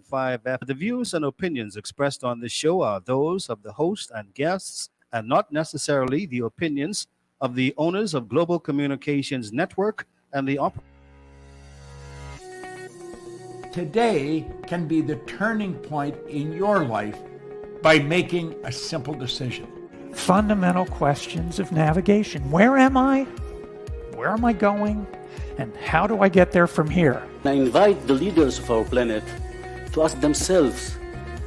5F. The views and opinions expressed on this show are those of the host and guests and not necessarily the opinions of the owners of Global Communications Network and the Today can be the turning point in your life by making a simple decision. Fundamental questions of navigation. Where am I? Where am I going? And how do I get there from here? I invite the leaders of our planet to ask themselves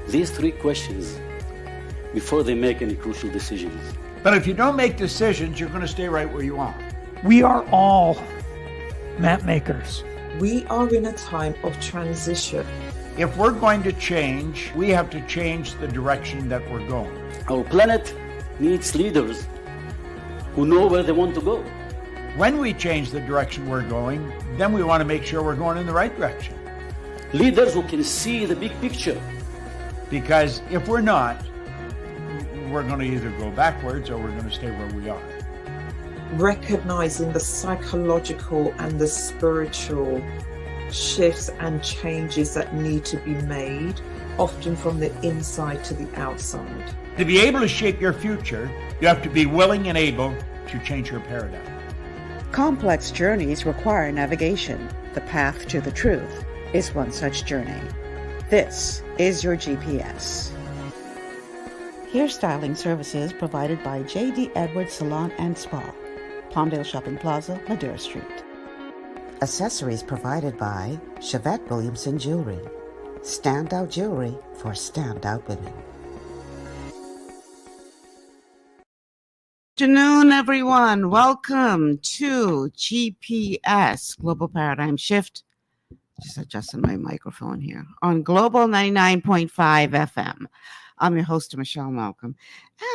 these three questions before they make any crucial decisions. But if you don't make decisions, you're going to stay right where you are. We are all map makers. We are in a time of transition. If we're going to change, we have to change the direction that we're going. Our planet needs leaders who know where they want to go. When we change the direction we're going, then we want to make sure we're going in the right direction. Leaders who can see the big picture. Because if we're not, we're going to either go backwards or we're going to stay where we are. Recognizing the psychological and the spiritual shifts and changes that need to be made, often from the inside to the outside. To be able to shape your future, you have to be willing and able to change your paradigm. Complex journeys require navigation. The path to the truth is one such journey. This is your GPS. Hairstyling services provided by J.D. Edwards Salon and Spa, Palmdale Shopping Plaza, Madera Street. Accessories provided by Chevette Williamson Jewelry. Standout jewelry for standout women. Good afternoon, everyone. Welcome to GPS, Global Paradigm Shift. Just adjusting my microphone here on Global 99.5 FM. I'm your host, Michelle Malcolm.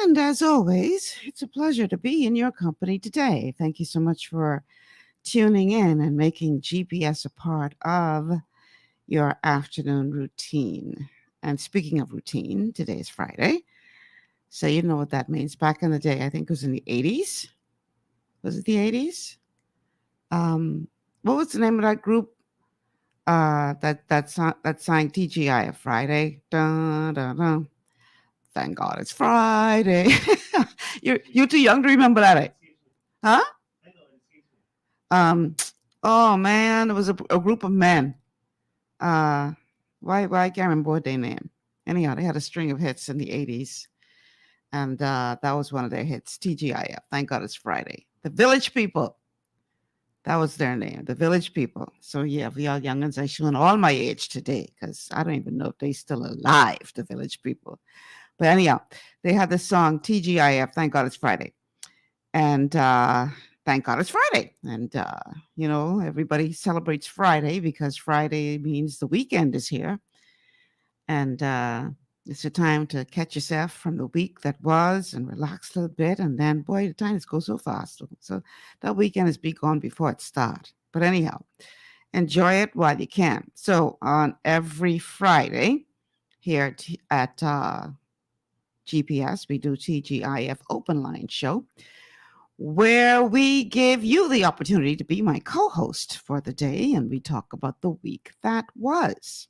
And as always, it's a pleasure to be in your company today. Thank you so much for tuning in and making GPS a part of your afternoon routine. And speaking of routine, today is Friday. So you know what that means. Back in the day, I think it was in the 80s. Was it the 80s? What was the name of that group that sang TGIF Friday? Dun, dun, dun. Thank God it's Friday. You're too young to remember that, eh? Huh? Oh man, it was a group of men. Why I can't remember what their name. Anyhow, they had a string of hits in the 80s. And that was one of their hits, TGIF. Thank God it's Friday. The Village People. That was their name, the Village People. So yeah, we all youngins, I showing all my age today because I don't even know if they're still alive, the Village People. But anyhow, they had the song TGIF, Thank God It's Friday. And thank God it's Friday. And, everybody celebrates Friday because Friday means the weekend is here. And it's a time to catch yourself from the week that was and relax a little bit. And then, boy, the time just goes so fast. So that weekend is be gone before it starts. But anyhow, enjoy it while you can. So on every Friday here at GPS, we do TGIF Open Line Show, where we give you the opportunity to be my co-host for the day. And we talk about the week that was.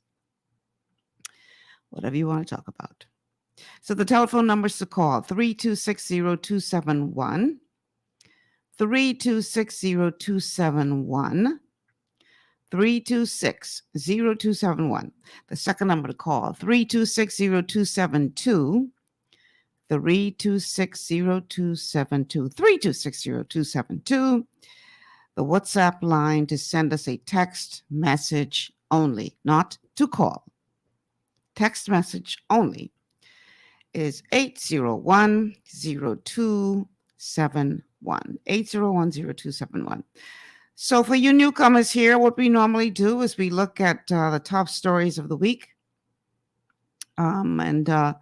Whatever you want to talk about. So the telephone numbers to call, 3260271, 3260271, 3260271. The second number to call, 3260272, 3260272, 3260272. The WhatsApp line to send us a text message only, not to call. Text message only is 801-0271. 801-0271. So for you newcomers here, what we normally do is we look at the top stories of the week. And I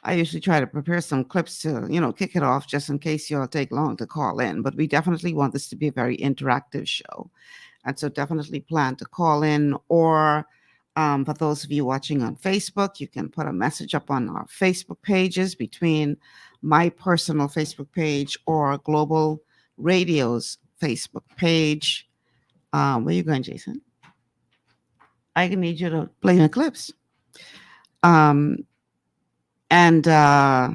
usually try to prepare some clips to, kick it off just in case you all take long to call in. But we definitely want this to be a very interactive show. And so definitely plan to call in or for those of you watching on Facebook, you can put a message up on our Facebook pages between my personal Facebook page or Global Radio's Facebook page. Where are you going, Jason? I need you to play my clips. Um, and uh,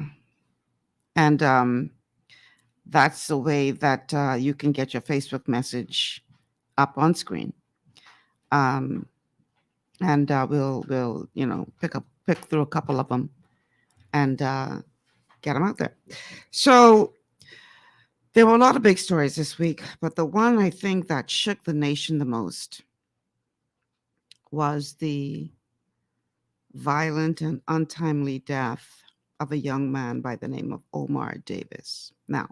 and that's the way that you can get your Facebook message up on screen. And we'll pick through a couple of them and get them out there. So there were a lot of big stories this week, but the one I think that shook the nation the most was the violent and untimely death of a young man by the name of Omar Davis. Now,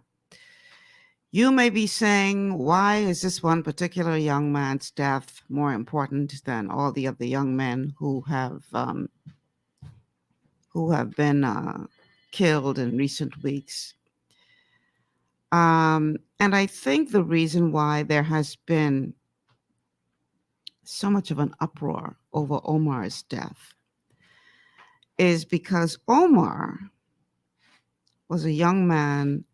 you may be saying, why is this one particular young man's death more important than all the other young men who have been killed in recent weeks? And I think the reason why there has been so much of an uproar over Omar's death is because Omar was a young man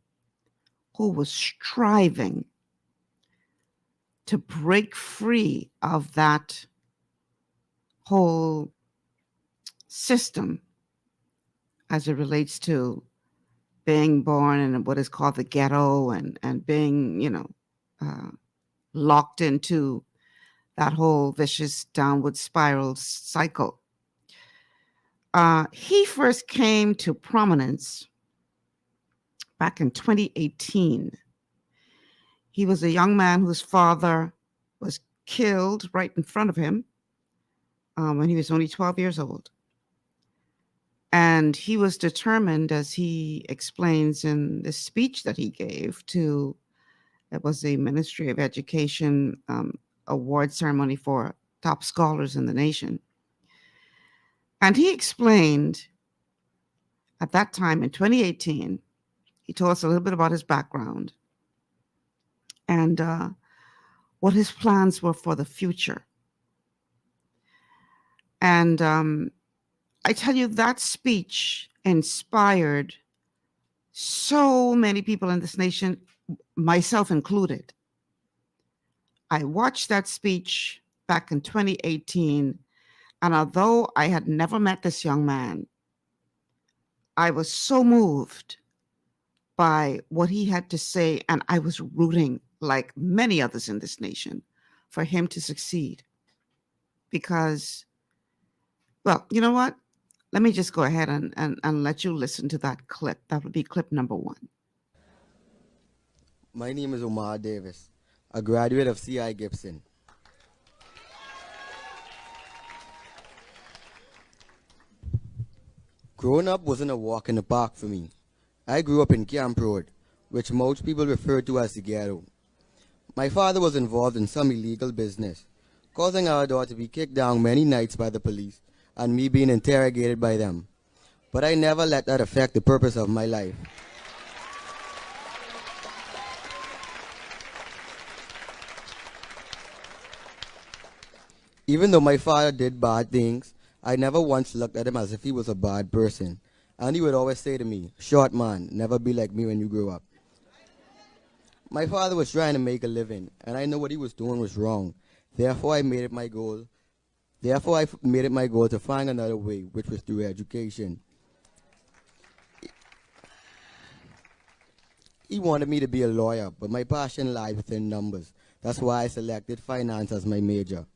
who was striving to break free of that whole system as it relates to being born in what is called the ghetto and being, locked into that whole vicious downward spiral cycle. He first came to prominence back in 2018. He was a young man whose father was killed right in front of him when he was only 12 years old. And he was determined, as he explains in the speech that he gave to, it was the Ministry of Education award ceremony for top scholars in the nation. And he explained at that time in 2018, he told us a little bit about his background and what his plans were for the future. And I tell you, that speech inspired so many people in this nation, myself included. I watched that speech back in 2018, and although I had never met this young man, I was so moved by what he had to say, and I was rooting, like many others in this nation, for him to succeed. Because, well, you know what? Let me just go ahead and let you listen to that clip. That would be clip number 1. My name is Omar Davis, a graduate of C.I. Gibson. Growing up wasn't a walk in the park for me. I grew up in Camp Road, which most people refer to as the ghetto. My father was involved in some illegal business, causing our door to be kicked down many nights by the police and me being interrogated by them. But I never let that affect the purpose of my life. Even though my father did bad things, I never once looked at him as if he was a bad person. And he would always say to me, "Short man, never be like me when you grow up." My father was trying to make a living, and I know what he was doing was wrong. Therefore, I made it my goal to find another way, which was through education. He wanted me to be a lawyer, but my passion lied within numbers. That's why I selected finance as my major.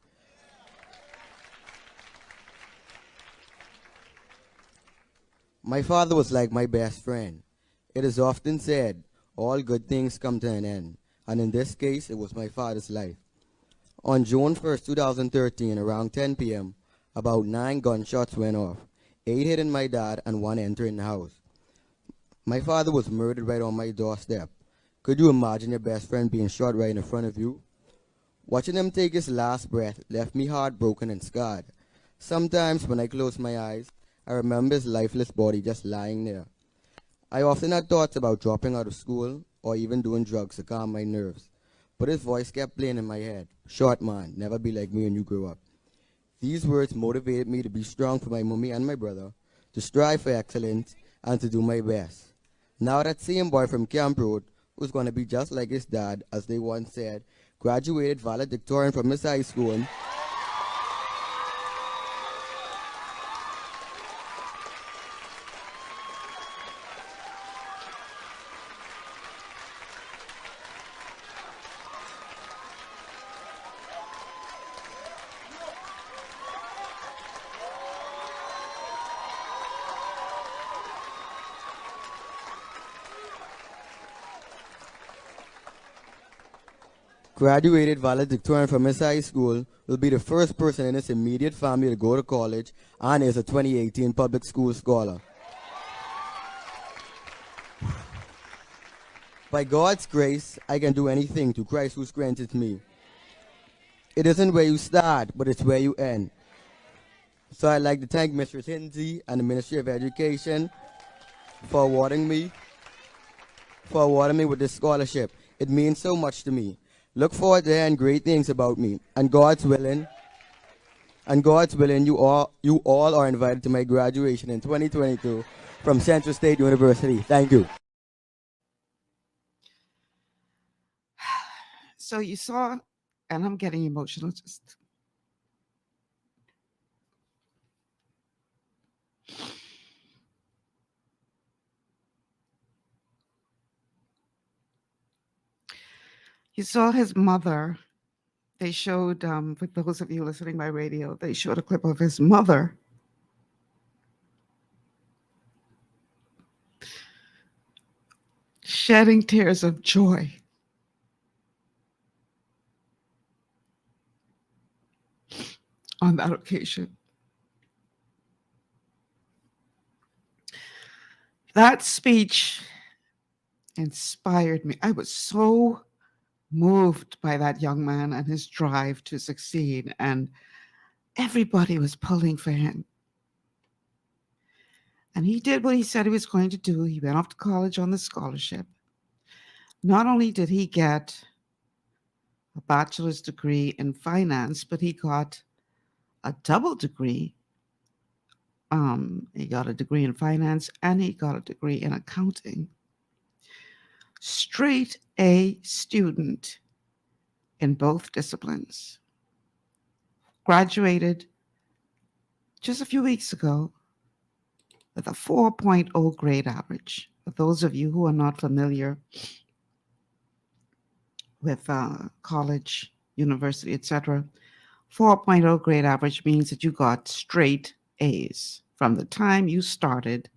My father was like my best friend. It is often said, all good things come to an end, and in this case, it was my father's life. On June 1st, 2013, around 10 p.m., about 9 gunshots went off, 8 hitting my dad and 1 entering the house. My father was murdered right on my doorstep. Could you imagine your best friend being shot right in front of you? Watching him take his last breath left me heartbroken and scarred. Sometimes when I close my eyes, I remember his lifeless body just lying there. I often had thoughts about dropping out of school or even doing drugs to calm my nerves. But his voice kept playing in my head. "Short man, never be like me when you grow up." These words motivated me to be strong for my mommy and my brother, to strive for excellence, and to do my best. Now that same boy from Camp Road, who's going to be just like his dad, as they once said, graduated valedictorian from his high school, Graduated valedictorian from his high school, will be the first person in his immediate family to go to college and is a 2018 public school scholar. By God's grace, I can do anything through Christ who strengthens me. It isn't where you start, but it's where you end. So I'd like to thank Mr. Hinsey and the Ministry of Education for awarding me with this scholarship. It means so much to me. Look forward to hearing great things about me. And God's willing, you all are invited to my graduation in 2022 from Central State University. Thank you. So you saw, and I'm getting emotional just. You saw his mother. They showed, for those of you listening by radio, they showed a clip of his mother shedding tears of joy on that occasion. That speech inspired me. I was so moved by that young man and his drive to succeed, and everybody was pulling for him. And he did what he said he was going to do. He went off to college on the scholarship. Not only did he get a bachelor's degree in finance, but he got a double degree. He got a degree in finance and he got a degree in accounting. Straight A student in both disciplines. Graduated just a few weeks ago with a 4.0 grade average. For those of you who are not familiar with college, university, etc., 4.0 grade average means that you got straight A's from the time you started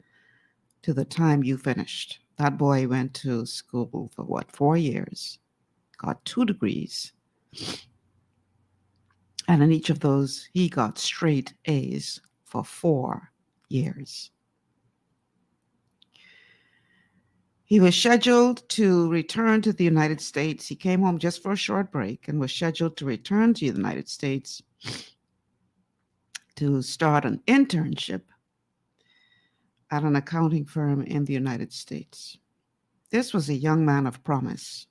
to the time you finished. That boy went to school for 4 years, got 2 degrees. And in each of those, he got straight A's for 4 years. He was scheduled to return to the United States. He came home just for a short break and was scheduled to return to the United States to start an internship at an accounting firm in the United States. This was a young man of promise.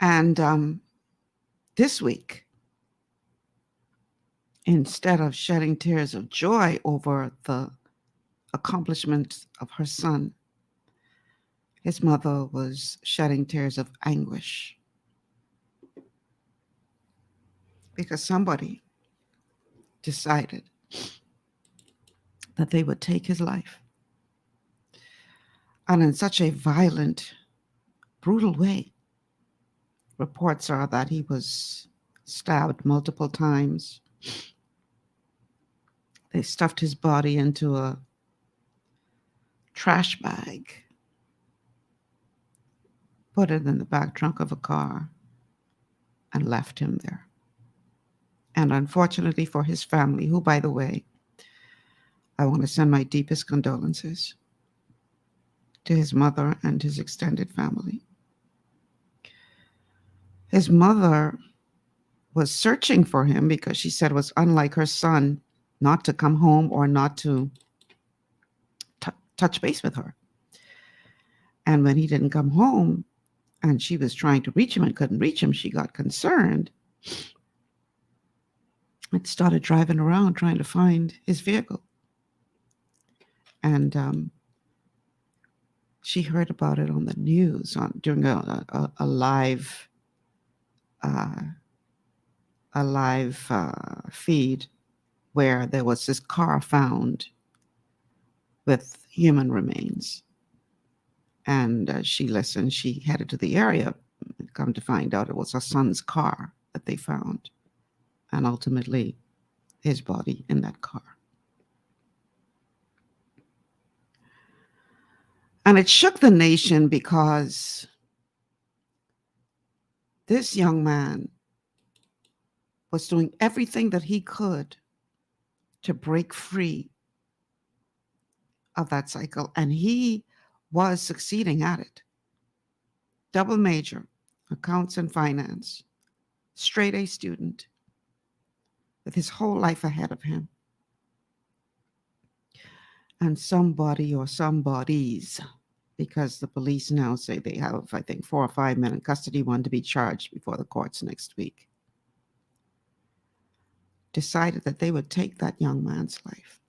And this week, instead of shedding tears of joy over the accomplishment of her son, his mother was shedding tears of anguish because somebody decided that they would take his life, and in such a violent, brutal way. Reports are that he was stabbed multiple times. They stuffed his body into a trash bag, put it in the back trunk of a car, and left him there. And unfortunately for his family, who, by the way, I want to send my deepest condolences to his mother and his extended family. His mother was searching for him because she said it was unlike her son not to come home or not to touch base with her. And when he didn't come home and she was trying to reach him and couldn't reach him, she got concerned and started driving around trying to find his vehicle. And she heard about it on the news during a live feed where there was this car found with human remains. And she listened. She headed to the area. Come to find out, it was her son's car that they found, and ultimately his body in that car. And it shook the nation because This young man was doing everything that he could to break free of that cycle, and he was succeeding at it. Double major, accounts and finance, straight A student, with his whole life ahead of him. And somebody or somebodies, because the police now say they have, I think, 4 or 5 men in custody, one to be charged before the courts next week, decided that they would take that young man's life.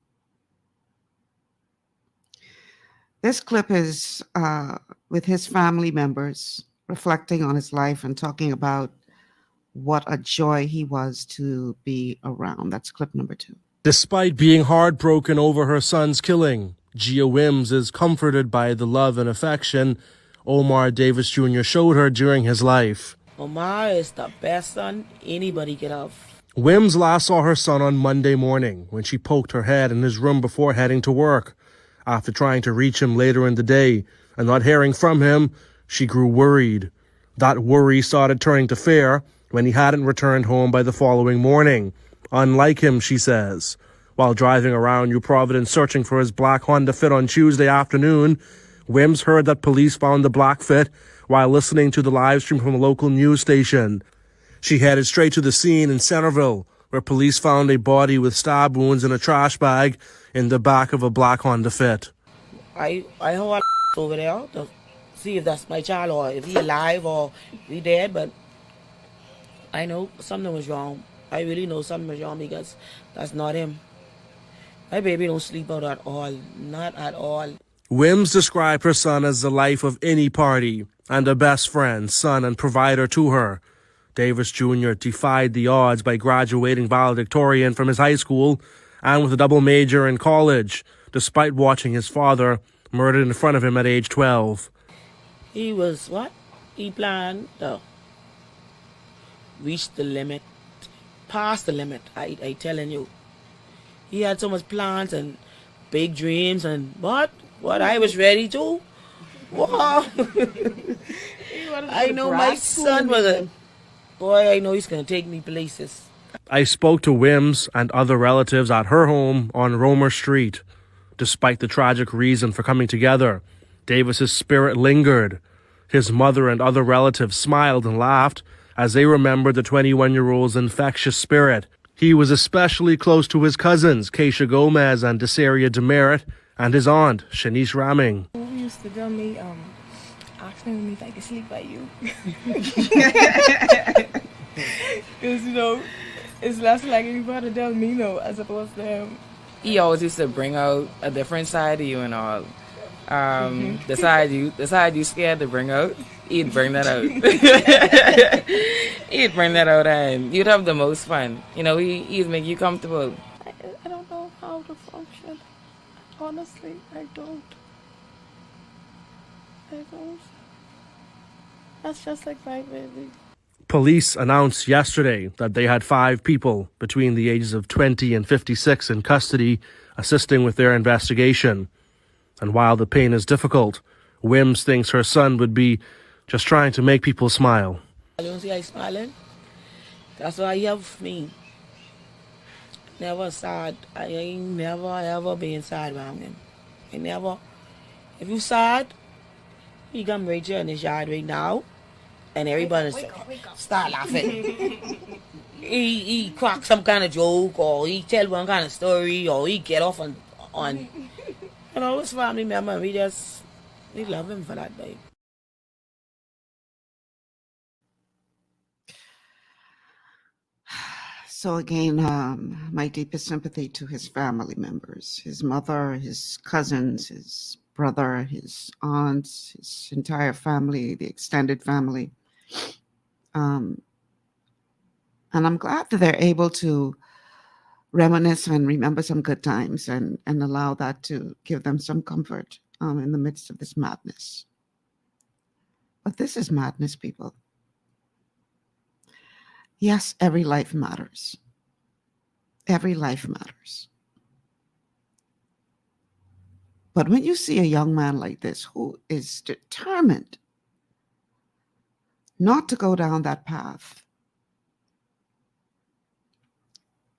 This clip is with his family members reflecting on his life and talking about what a joy he was to be around. That's clip number 2. Despite being heartbroken over her son's killing, Gia Wims is comforted by the love and affection Omar Davis Jr. showed her during his life. Omar is the best son anybody could have. Wims last saw her son on Monday morning when she poked her head in his room before heading to work. After trying to reach him later in the day and not hearing from him, she grew worried. That worry started turning to fear when he hadn't returned home by the following morning. Unlike him, she says. While driving around New Providence searching for his black Honda Fit on Tuesday afternoon, Wims heard that police found the black Fit while listening to the live stream from a local news station. She headed straight to the scene in Centerville, where police found a body with stab wounds in a trash bag in the back of a black Honda Fit. I hold over there to see if that's my child or if he alive or he dead, but I know something was wrong. I really know something was wrong because that's not him. My baby don't sleep out at all, not at all. Wims described her son as the life of any party and a best friend, son, and provider to her. Davis Jr. defied the odds by graduating valedictorian from his high school and with a double major in college, despite watching his father murdered in front of him at age 12. He was what? He planned to reach the limit, past the limit, I telling you. He had so much plans and big dreams and what I was ready to. Wow. I know my son was a boy, I know he's going to take me places. I spoke to Wims and other relatives at her home on Romer Street. Despite the tragic reason for coming together, Davis's spirit lingered. His mother and other relatives smiled and laughed as they remembered the 21-year-old's infectious spirit. He was especially close to his cousins, Keisha Gomez and Desaria Demerit, and his aunt, Shanice Ramming. You used to tell me, asking me if I could sleep by you. Because, you know, it's less like anybody tell me no as opposed to him. He always used to bring out a different side of you and all. The side you scared to bring out, he'd bring that out. He'd bring that out and you'd have the most fun. You know, he'd make you comfortable. I don't know how to function. Honestly, I don't. That's just like my baby. Police announced yesterday that they had 5 people between the ages of 20 and 56 in custody assisting with their investigation. And while the pain is difficult, Wims thinks her son would be just trying to make people smile. You don't see I smiling? That's why you have me. Never sad. I ain't never ever been sad around him. I never. If you sad, he come right here in his yard right now, and everybody start laughing. he crack some kind of joke, or he tell one kind of story, or he get off on you know, his family member. We love him for that, babe. So again, my deepest sympathy to his family members, his mother, his cousins, his brother, his aunts, his entire family, the extended family. And I'm glad that they're able to reminisce and remember some good times and allow that to give them some comfort in the midst of this madness. But this is madness, people. Yes, every life matters. Every life matters. But when you see a young man like this who is determined not to go down that path.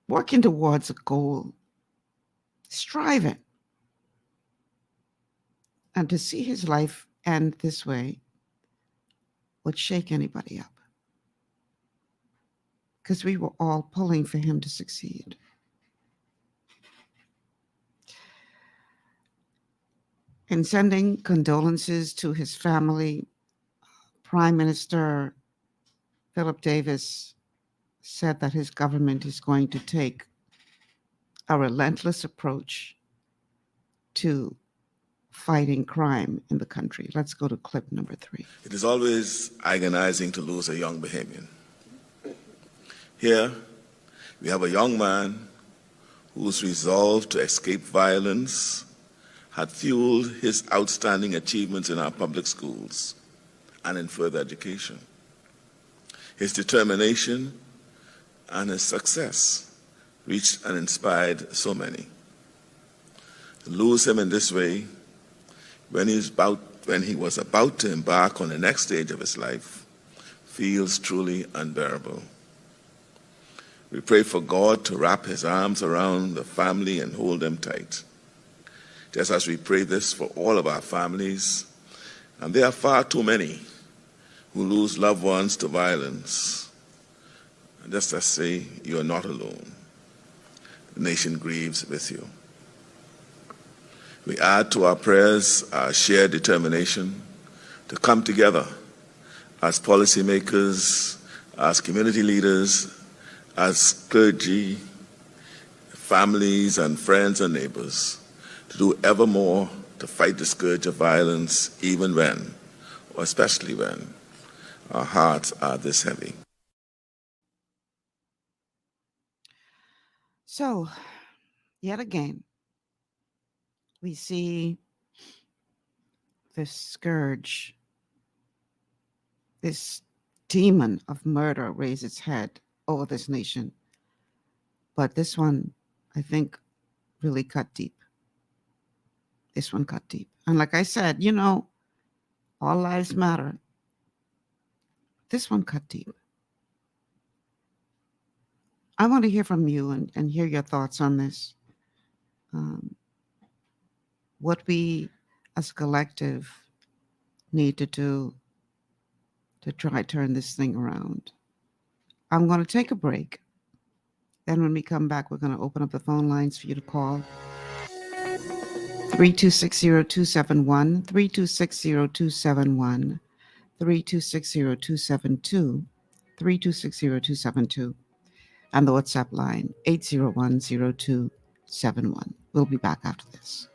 Working towards a goal, striving. And to see his life end this way would shake anybody up. Because we were all pulling for him to succeed. In sending condolences to his family, Prime Minister Philip Davis said that his government is going to take a relentless approach to fighting crime in the country. Let's go to clip number 3. It is always agonizing to lose a young Bahamian. Here, we have a young man whose resolve to escape violence had fueled his outstanding achievements in our public schools and in further education. His determination and his success reached and inspired so many. To lose him in this way, when he was about to embark on the next stage of his life, feels truly unbearable. We pray for God to wrap his arms around the family and hold them tight. Just as we pray this for all of our families, and there are far too many who lose loved ones to violence. And just to say, you are not alone. The nation grieves with you. We add to our prayers our shared determination to come together as policymakers, as community leaders, as clergy, families and friends and neighbors, to do ever more to fight the scourge of violence, even when, or especially when, our hearts are this heavy. So, yet again, we see this scourge, this demon of murder raise its head over this nation. But this one, I think, really cut deep. This one cut deep. And like I said, you know, all lives matter. This one cut deep. I want to hear from you and hear your thoughts on this. What we as a collective need to do to try to turn this thing around. I'm going to take a break. Then when we come back, we're going to open up the phone lines for you to call. 3260271, 3260271, 3260272, 3260272, and the WhatsApp line 8010271. We'll be back after this.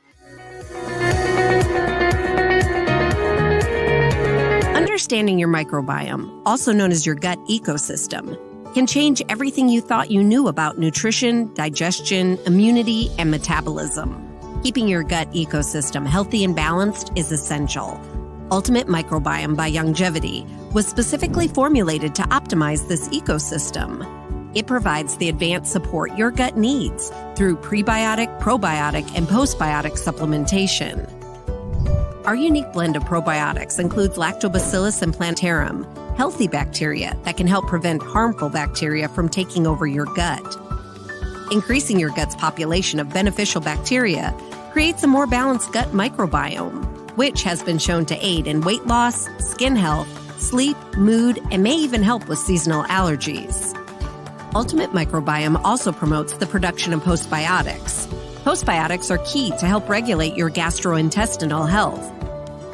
Understanding your microbiome, also known as your gut ecosystem, can change everything you thought you knew about nutrition, digestion, immunity, and metabolism. Keeping your gut ecosystem healthy and balanced is essential. Ultimate Microbiome by Longevity was specifically formulated to optimize this ecosystem. It provides the advanced support your gut needs through prebiotic, probiotic, and postbiotic supplementation. Our unique blend of probiotics includes Lactobacillus and Plantarum, healthy bacteria that can help prevent harmful bacteria from taking over your gut. Increasing your gut's population of beneficial bacteria creates a more balanced gut microbiome, which has been shown to aid in weight loss, skin health, sleep, mood, and may even help with seasonal allergies. Ultimate Microbiome also promotes the production of postbiotics. Postbiotics are key to help regulate your gastrointestinal health.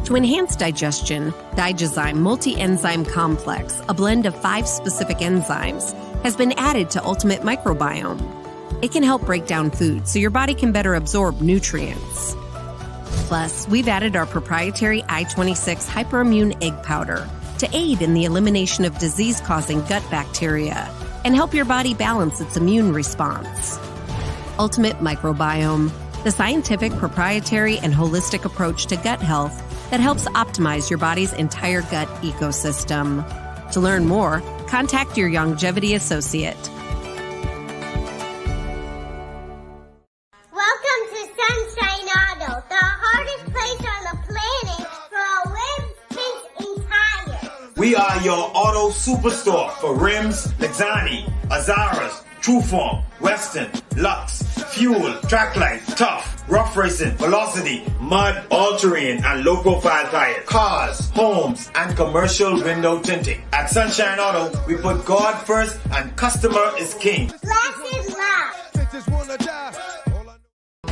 To enhance digestion, Digizyme Multi-Enzyme Complex, a blend of 5 specific enzymes, has been added to Ultimate Microbiome. It can help break down food so your body can better absorb nutrients. Plus, we've added our proprietary I-26 hyperimmune egg powder to aid in the elimination of disease-causing gut bacteria and help your body balance its immune response. Ultimate Microbiome, the scientific, proprietary, and holistic approach to gut health that helps optimize your body's entire gut ecosystem. To learn more, contact your Longevity associate. Welcome to Sunshine Auto, the hardest place on the planet for a live, fix, and tire. We We are your auto superstore for rims, Lexani, Azaras, Trueform, Western, Lux, Fuel, Trackline, Tough, Rough Racing, Velocity, Mud, All-Terrain, and low-profile tires, cars, homes, and commercial window tinting. At Sunshine Auto, we put God first and customer is king.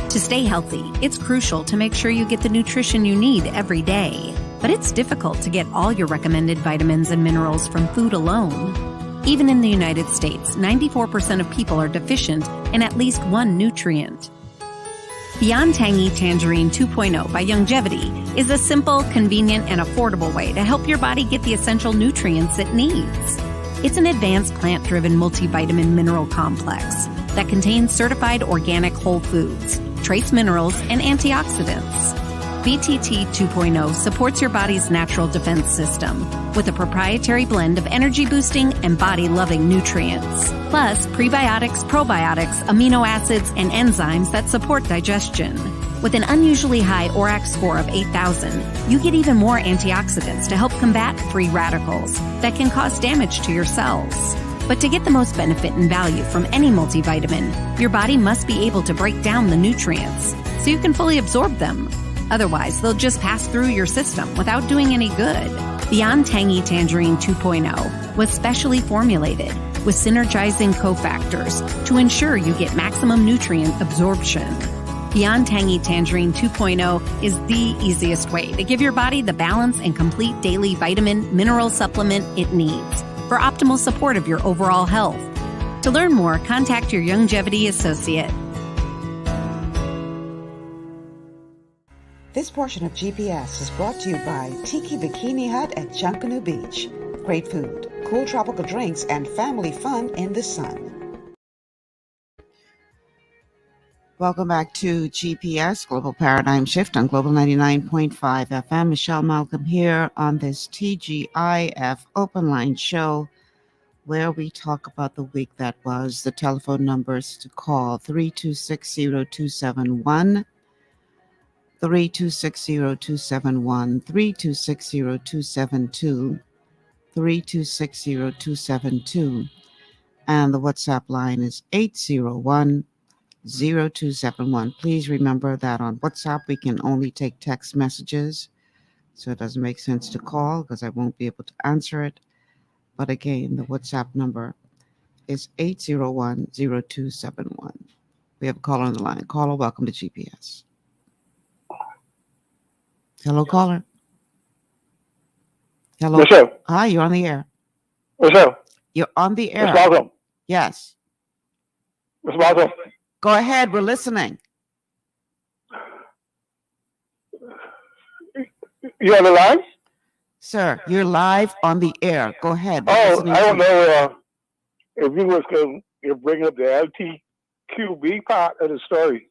To stay healthy, it's crucial to make sure you get the nutrition you need every day. But it's difficult to get all your recommended vitamins and minerals from food alone. Even in the United States, 94% of people are deficient in at least one nutrient. Beyond Tangy Tangerine 2.0 by Longevity is a simple, convenient, and affordable way to help your body get the essential nutrients it needs. It's an advanced plant-driven multivitamin mineral complex that contains certified organic whole foods, trace minerals, and antioxidants. BTT 2.0 supports your body's natural defense system with a proprietary blend of energy-boosting and body-loving nutrients, plus prebiotics, probiotics, amino acids, and enzymes that support digestion. With an unusually high ORAC score of 8,000, you get even more antioxidants to help combat free radicals that can cause damage to your cells. But to get the most benefit and value from any multivitamin, your body must be able to break down the nutrients so you can fully absorb them. Otherwise, they'll just pass through your system without doing any good. Beyond Tangy Tangerine 2.0 was specially formulated with synergizing cofactors to ensure you get maximum nutrient absorption. Beyond Tangy Tangerine 2.0 is the easiest way to give your body the balance and complete daily vitamin mineral supplement it needs for optimal support of your overall health. To learn more, contact your Longevity associate. This portion of GPS is brought to you by Tiki Bikini Hut at Junkanoo Beach. Great food, cool tropical drinks, and family fun in the sun. Welcome back to GPS, Global Paradigm Shift on Global 99.5 FM. Michelle Malcolm here on this TGIF open line show where we talk about the week that was. The telephone numbers to call 3260271. 3260271, 3260272, 3260272, and the WhatsApp line is 801-0271. Please remember that on WhatsApp we can only take text messages, so it doesn't make sense to call because I won't be able to answer it. But again, the WhatsApp number is 801-0271. We have a caller on the line. Caller, welcome to GPS. Hello, caller. Hello. Yes, sir. Hi, you're on the air. Yes, sir. You're on the air. Miss Malcolm. Yes. Miss Malcolm. Go ahead. We're listening. You on the line? Sir, you're live on the air. Go ahead. Oh, I don't know if you was going to bring up the LTQB part of the story.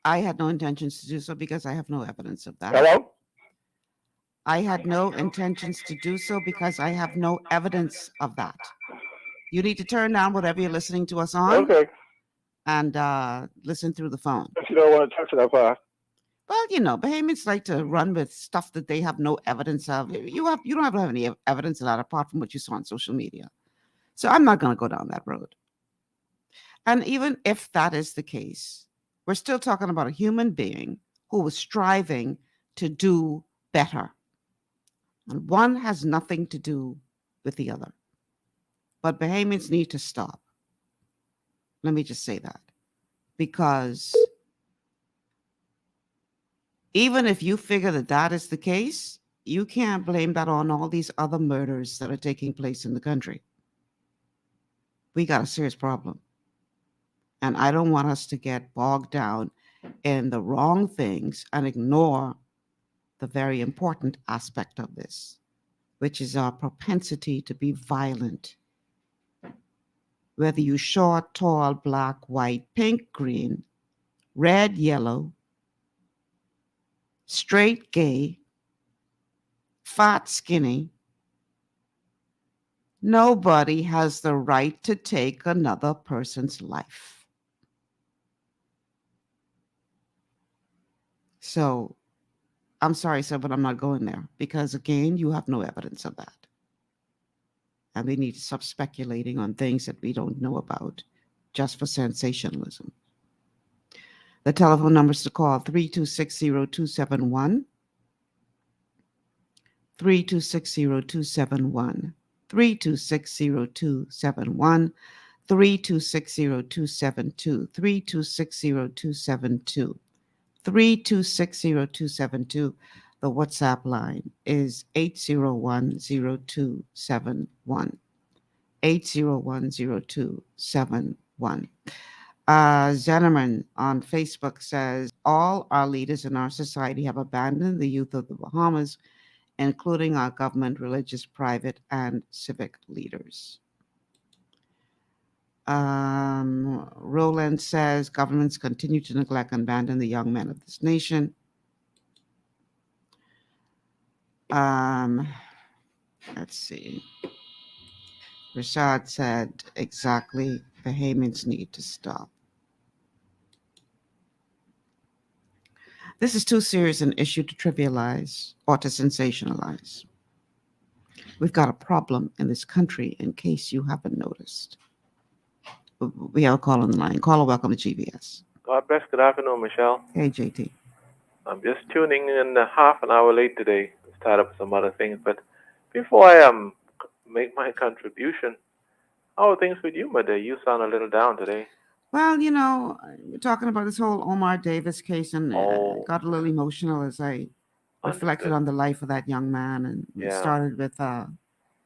I had no intentions to do so because I have no evidence of that. Hello? I had no intentions to do so because I have no evidence of that. You need to turn down whatever you're listening to us on. Okay. And listen through the phone. If you don't want to touch it that far. Well, you know, Bahamians like to run with stuff that they have no evidence of. You don't have to have any evidence of that apart from what you saw on social media. So I'm not going to go down that road. And even if that is the case, we're still talking about a human being who was striving to do better. And one has nothing to do with the other. But Bahamians need to stop. Let me just say that. Because even if you figure that that is the case, you can't blame that on all these other murders that are taking place in the country. We got a serious problem. And I don't want us to get bogged down in the wrong things and ignore the very important aspect of this, which is our propensity to be violent. Whether you short, tall, black, white, pink, green, red, yellow, straight, gay, fat, skinny, nobody has the right to take another person's life. So I'm sorry, sir, but I'm not going there because, again, you have no evidence of that. And we need to stop speculating on things that we don't know about just for sensationalism. The telephone numbers to call 3260271, 3260271, 3260271, 3260272, 3260272, 3260272. The WhatsApp line is 8010271. 8010271. Zennerman on Facebook says, all our leaders in our society have abandoned the youth of the Bahamas, including our government, religious, private, and civic leaders. Roland says, governments continue to neglect and abandon the young men of this nation. Let's see. Rashad said, exactly, Bahamians need to stop. This is too serious an issue to trivialize or to sensationalize. We've got a problem in this country, in case you haven't noticed. We have a call on the line. Caller, welcome to GVS. God bless. Good afternoon, Michelle. Hey, JT. I'm just tuning in half an hour late today. It's tied up with some other things. But before I make my contribution, how are things with you, my dear? You sound a little down today. Well, we're talking about this whole Omar Davis case, and got a little emotional as I reflected on the life of that young man. And we started with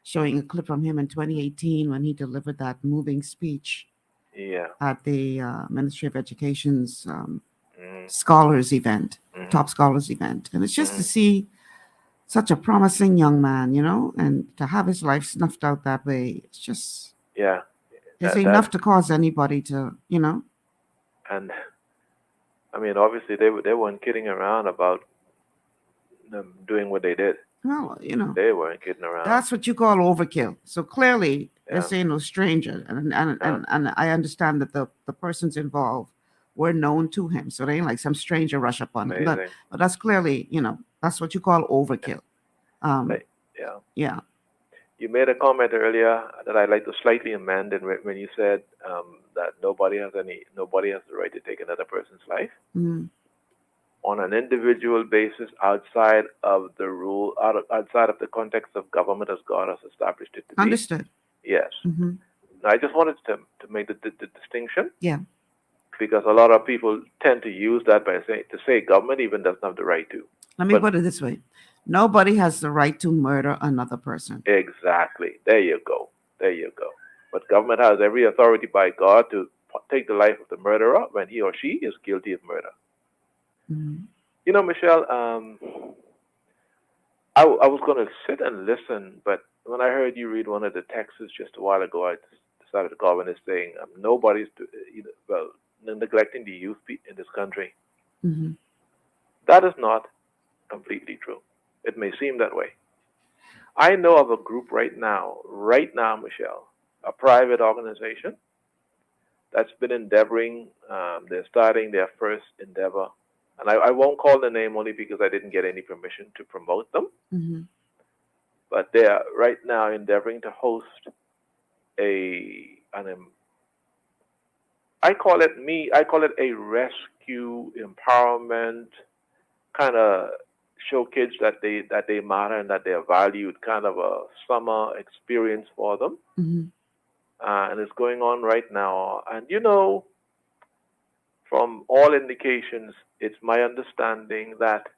showing a clip from him in 2018 when he delivered that moving speech at the Ministry of Education's scholars event, top scholars event. And it's just to see such a promising young man, and to have his life snuffed out that way, it's just... Yeah. It's enough to cause anybody to, And I mean, obviously, they weren't kidding around about them doing what they did. Well, they weren't kidding around. That's what you call overkill. So clearly, this ain't no stranger, and I understand that the persons involved were known to him, so they ain't like some stranger rush up on him. But that's clearly, that's what you call overkill. Yeah. You made a comment earlier that I'd like to slightly amend, and when you said that nobody has the right to take another person's life on an individual basis outside of the rule, outside of the context of government as God has established it to be. Understood. Yes. Now, I just wanted to make the distinction. Yeah. Because a lot of people tend to use that to say government even doesn't have the right to. Let me put it this way. Nobody has the right to murder another person. Exactly. There you go. But government has every authority by God to take the life of the murderer when he or she is guilty of murder. Michelle, I was going to sit and listen, but when I heard you read one of the texts just a while ago, I decided to call when it's saying nobody's neglecting the youth in this country. That is not completely true. It may seem that way. I know of a group right now, Michelle, a private organization that's been endeavoring. They're starting their first endeavor. And I won't call the name only because I didn't get any permission to promote them. But they are right now endeavoring to host I call it a rescue empowerment kind of show kids that they matter and that they are valued, kind of a summer experience for them. And it's going on right now. And from all indications, it's my understanding that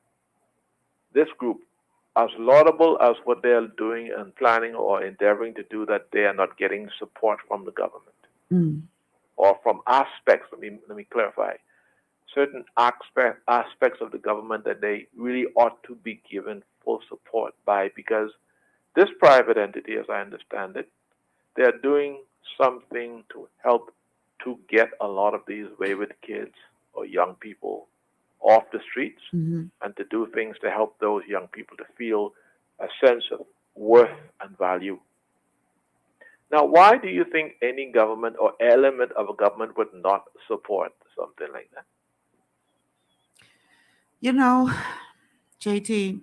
this group, as laudable as what they're doing and planning or endeavoring to do, that they are not getting support from the government or from aspects. Let me clarify. Certain aspects of the government that they really ought to be given full support by, because this private entity, as I understand it, they're doing something to help to get a lot of these wayward kids or young people off the streets and to do things to help those young people to feel a sense of worth and value. Now, why do you think any government or element of a government would not support something like that? JT,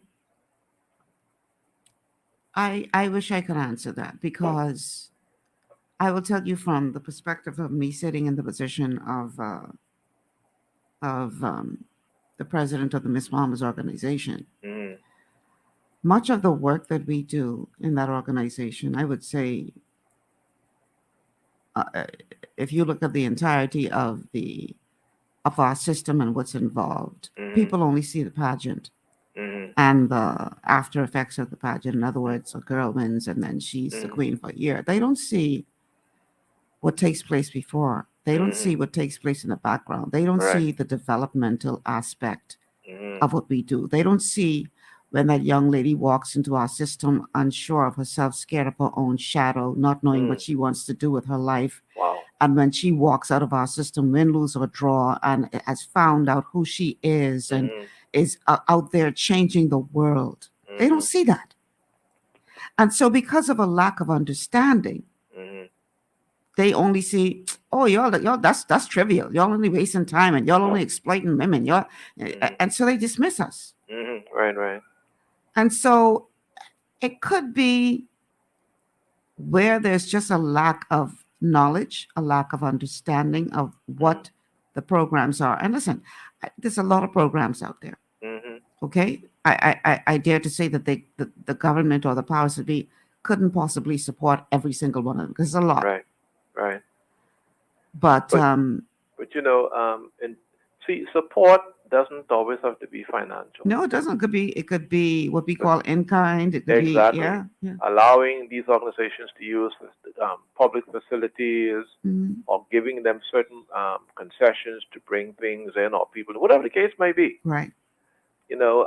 I wish I could answer that, because I will tell you from the perspective of me sitting in the position of the president of the Miss Mamas organization. Mm. Much of the work that we do in that organization, I would say, if you look at the entirety of our system and what's involved, people only see the pageant and the after effects of the pageant. In other words, a girl wins and then she's the queen for a year. They don't see what takes place before. They don't see what takes place in the background. They don't see the developmental aspect of what we do. They don't see when that young lady walks into our system unsure of herself, scared of her own shadow, not knowing what she wants to do with her life. Wow. And when she walks out of our system, win, lose, or draw, and has found out who she is and is out there changing the world, they don't see that. And so because of a lack of understanding, they only see, oh, y'all, that's trivial. Y'all only wasting time and y'all only exploiting women. And so they dismiss us. Right. And so it could be where there's just a lack of knowledge, a lack of understanding of what the programs are. And listen, there's a lot of programs out there. Okay? I dare to say that the government or the powers that be couldn't possibly support every single one of them, because it's a lot. Right. But you know, and see, support doesn't always have to be financial. no, it doesn't. It could be what we call in kind. It could Exactly. be, yeah. Allowing these organizations to use public facilities or giving them certain concessions to bring things in or people, whatever the case may be. Right. You know,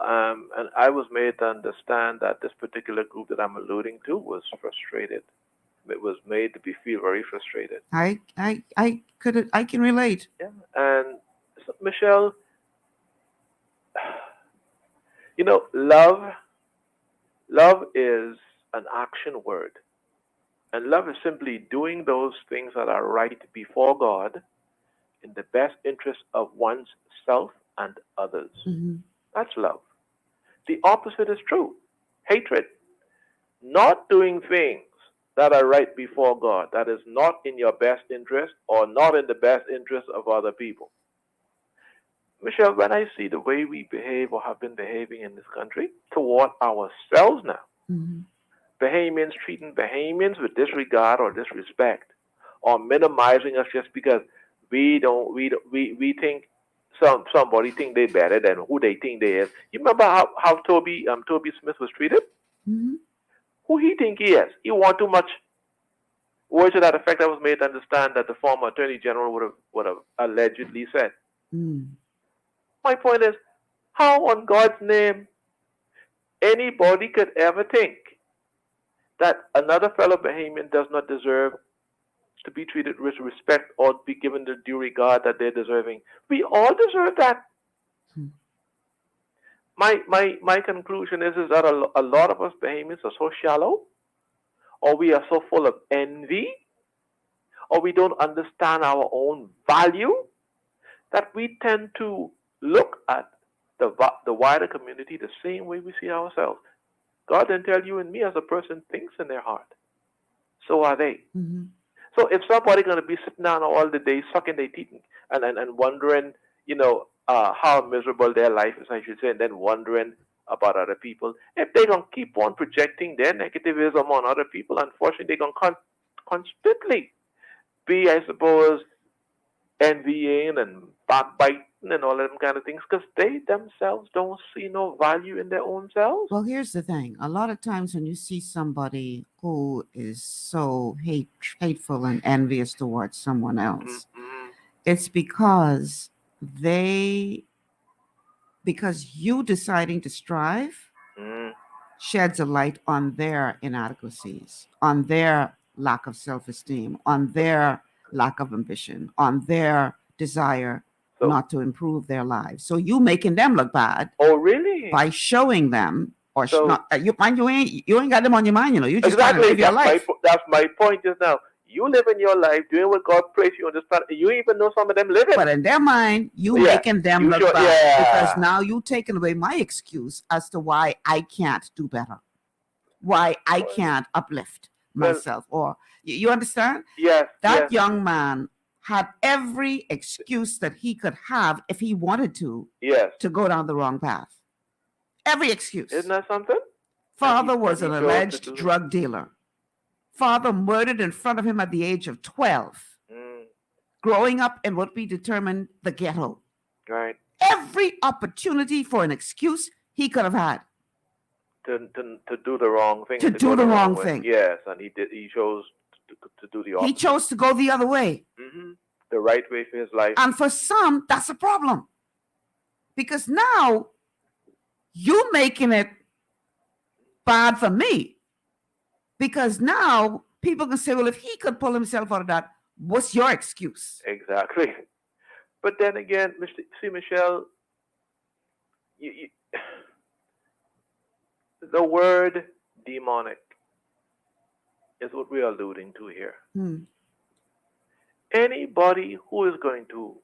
and I was made to understand that this particular group that I'm alluding to was frustrated. It was made to be feel very frustrated. I can relate. Yeah. And so, Michelle, you know, love is an action word. And love is simply doing those things that are right before God in the best interest of one's self and others. That's love. The opposite is true. Hatred. Not doing things that are right before God, that is not in your best interest or not in the best interest of other people. Michelle, when I see the way we behave or have been behaving in this country toward ourselves now, Bahamians treating Bahamians with disregard or disrespect, or minimizing us just because we think somebody think they better than who they think they is. You remember how Toby Smith was treated? Who he think he is? He want too much. Words to that effect I was made to understand that the former Attorney General would have allegedly said. My point is, how on God's name anybody could ever think that another fellow Bahamian does not deserve to be treated with respect or be given the due regard that they're deserving? We all deserve that. My conclusion is that a lot of us Bahamians are so shallow, or we are so full of envy, or we don't understand our own value, that we tend to look at the wider community the same way we see ourselves. God didn't tell you and me as a person thinks in their heart. So are they. So if somebody going to be sitting down all the day sucking their teeth and wondering, you know, how miserable their life is, I should say, and then wondering about other people, if they're going to keep on projecting their negativism on other people, unfortunately, they're going to constantly be, I suppose, envying and backbiting and all of them kind of things, because they themselves don't see no value in their own selves. Well, here's the thing. A lot of times when you see somebody who is so hateful and envious towards someone else, it's because you deciding to strive sheds a light on their inadequacies, on their lack of self-esteem, on their lack of ambition, on their desire not to improve their lives. So you making them look bad. Oh, really? By showing them, or you ain't got them on your mind. You know, you just trying to live your life. That's my point just now. You live in your life, doing what God placed you on this planet. You even know some of them living. But in their mind, you making them look bad because now you taking away my excuse as to why I can't do better, why I can't uplift myself. Or you understand? Yes. That young man had every excuse that he could have if he wanted to go down the wrong path. Every excuse. Isn't that something? Father was an alleged drug dealer. Father murdered in front of him at the age of 12. Growing up in what we determined the ghetto. Right. Every opportunity for an excuse he could have had. To do the wrong thing. To do the wrong thing. Yes, and he chose to do the opposite. He chose to go the other way. The right way for his life. And for some, that's a problem. Because now, you making it bad for me. Because now, people can say, well, if he could pull himself out of that, what's your excuse? Exactly. But then again, Michelle, the word demonic is what we are alluding to here. Anybody who is going to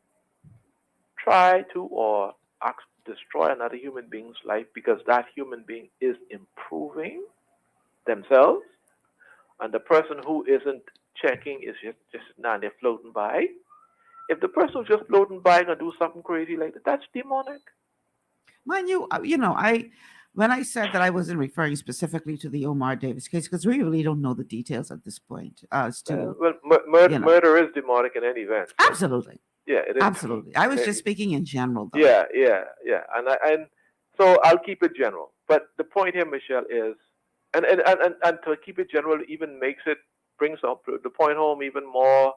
try to or destroy another human being's life because that human being is improving themselves, and the person who isn't checking is just now they're floating by. If the person who's just floating by and do something crazy like that, that's demonic. Mind you, when I said that I wasn't referring specifically to the Omar Davis case, because we really don't know the details at this point as to. Murder is demonic in any event. Absolutely. Yeah, it is. Absolutely. I was just speaking in general, though. Yeah. And so I'll keep it general. But the point here, Michelle, is, and to keep it general even brings up the point home even more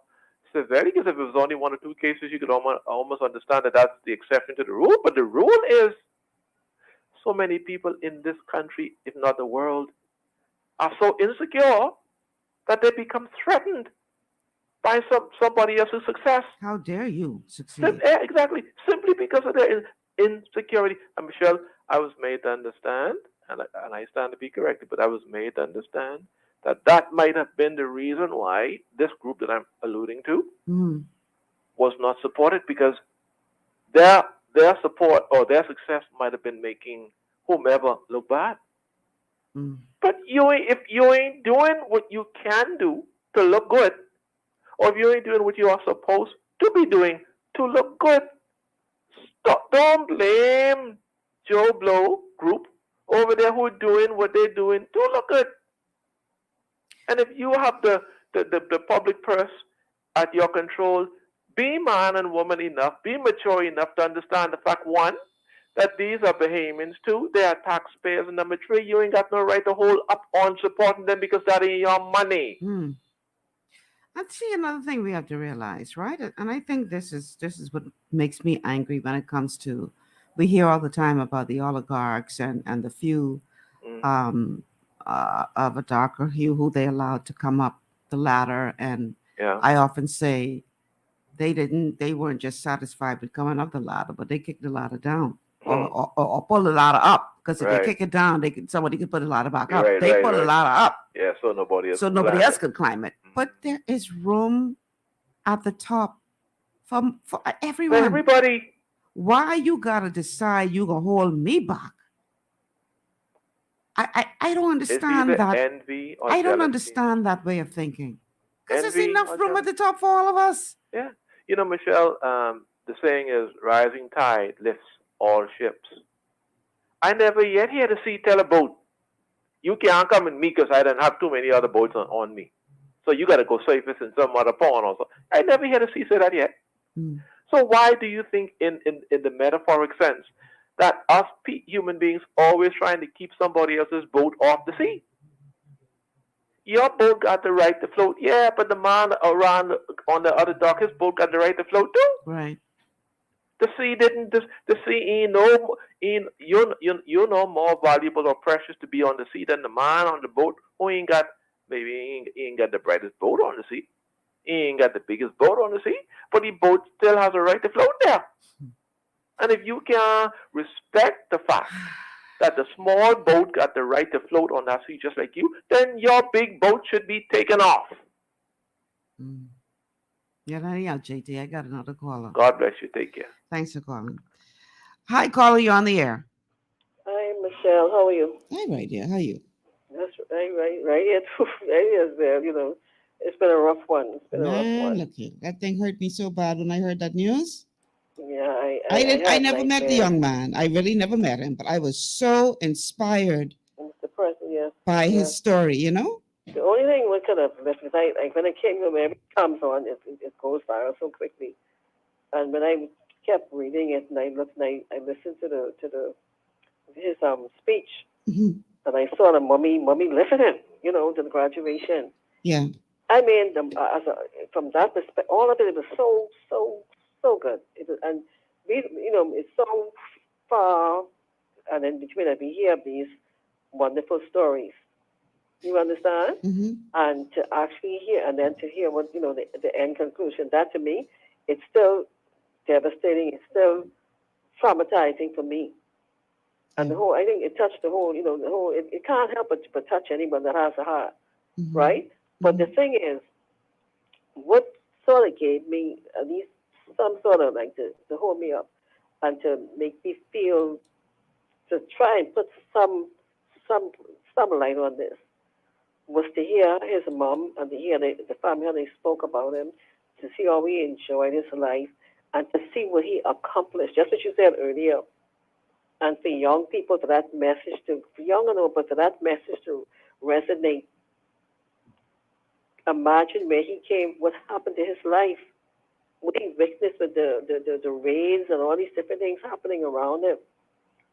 severely, because if it was only one or two cases, you could almost understand that that's the exception to the rule. But the rule is, so many people in this country, if not the world, are so insecure that they become threatened by somebody else's success. How dare you succeed? Exactly. Simply because of their insecurity. And Michelle, I was made to understand, and I stand to be corrected, but I was made to understand that might have been the reason why this group that I'm alluding to was not supported, because their support or their success might have been making whomever look bad. But if you ain't doing what you can do to look good, or if you ain't doing what you are supposed to be doing to look good, don't blame Joe Blow group over there who are doing what they're doing to look good. And if you have the public purse at your control, be man and woman enough, be mature enough to understand the fact, one, that these are Bahamians, two, they are taxpayers, and number three, you ain't got no right to hold up on supporting them because that ain't your money. And see, another thing we have to realize, right? And I think this is what makes me angry when it comes to, we hear all the time about the oligarchs and the few of a darker hue who they allowed to come up the ladder. And I often say they weren't just satisfied with coming up the ladder, but they kicked the ladder down or pull the ladder up. Because if they kick it down, somebody could put the ladder back up. They put the ladder up. Yeah, so nobody else could climb it. But there is room at the top for everyone. For everybody. Why you gotta decide you gonna hold me back? I don't understand that. Envy or I don't jealousy. understand that way of thinking. Because there's Envy enough or room at the top for all of us. Yeah. You know, Michelle, the saying is, rising tide lifts all ships. I never yet heard a sea tell a boat, you can't come in me because I don't have too many other boats on me. So you got to go surface in some other pond or so. I never heard a sea say that yet. So why do you think in the metaphoric sense that us human beings always trying to keep somebody else's boat off the sea? Your boat got the right to float, yeah, but the man around on the other dock, his boat got the right to float too. Right. The sea didn't. The sea you're no more valuable or precious to be on the sea than the man on the boat who ain't got he ain't got the brightest boat on the sea. He ain't got the biggest boat on the sea, but the boat still has a right to float there. And if you can respect the fact that the small boat got the right to float on that sea just like you, then your big boat should be taken off. Yeah, anyhow, JT, I got another caller. God bless you. Take care. Thanks for calling. Hi, caller, you on the air. Hi, Michelle. How are you? Hi, right there. How are you? That's right here, too. Right here, there. It's been a rough one. It's been a rough Man, one. look here. That thing hurt me so bad when I heard that news. Yeah, I have never met the nightmares. young man. I really never met him, but I was so inspired It's depressing, yes. by Yes. his story, you know? The only thing we could have left is like when it came to where it comes on, it goes viral so quickly. And when I kept reading it and I looked and I listened to his speech, Mhm. and I saw the mummy lifting him, to the graduation. Yeah. I mean, from that perspective, all of it was so good. It was, and it's so far, and in between that we hear these wonderful stories. You understand? Mm-hmm. And to actually hear, and then to hear what the end conclusion. That to me, it's still devastating. It's still traumatizing for me. And the whole, I think it touched the whole, it can't help but touch anyone that has a heart, right? But the thing is, what sort of gave me at least some sort of like to hold me up and to make me feel, to try and put some light on this, was to hear his mom and to hear the family how they spoke about him, to see how he enjoyed his life, and to see what he accomplished. Just what you said earlier. And for young people, for that message for young and old, but for that message to resonate. Imagine where he came, what happened to his life, what he witnessed with the raids and all these different things happening around him.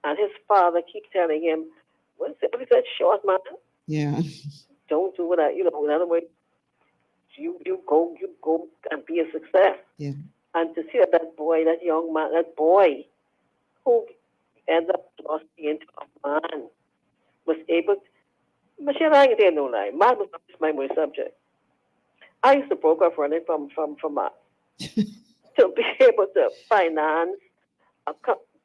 And his father keeps telling him, what is that short man? Yeah. Don't do what in other words, you go and be a success. Yeah. And to see that boy, that young man, that boy who ended up lost into a man, was able to, Michelle, I ain't tell no lie. Man was my subject. I used to broke off running from math to be able to finance a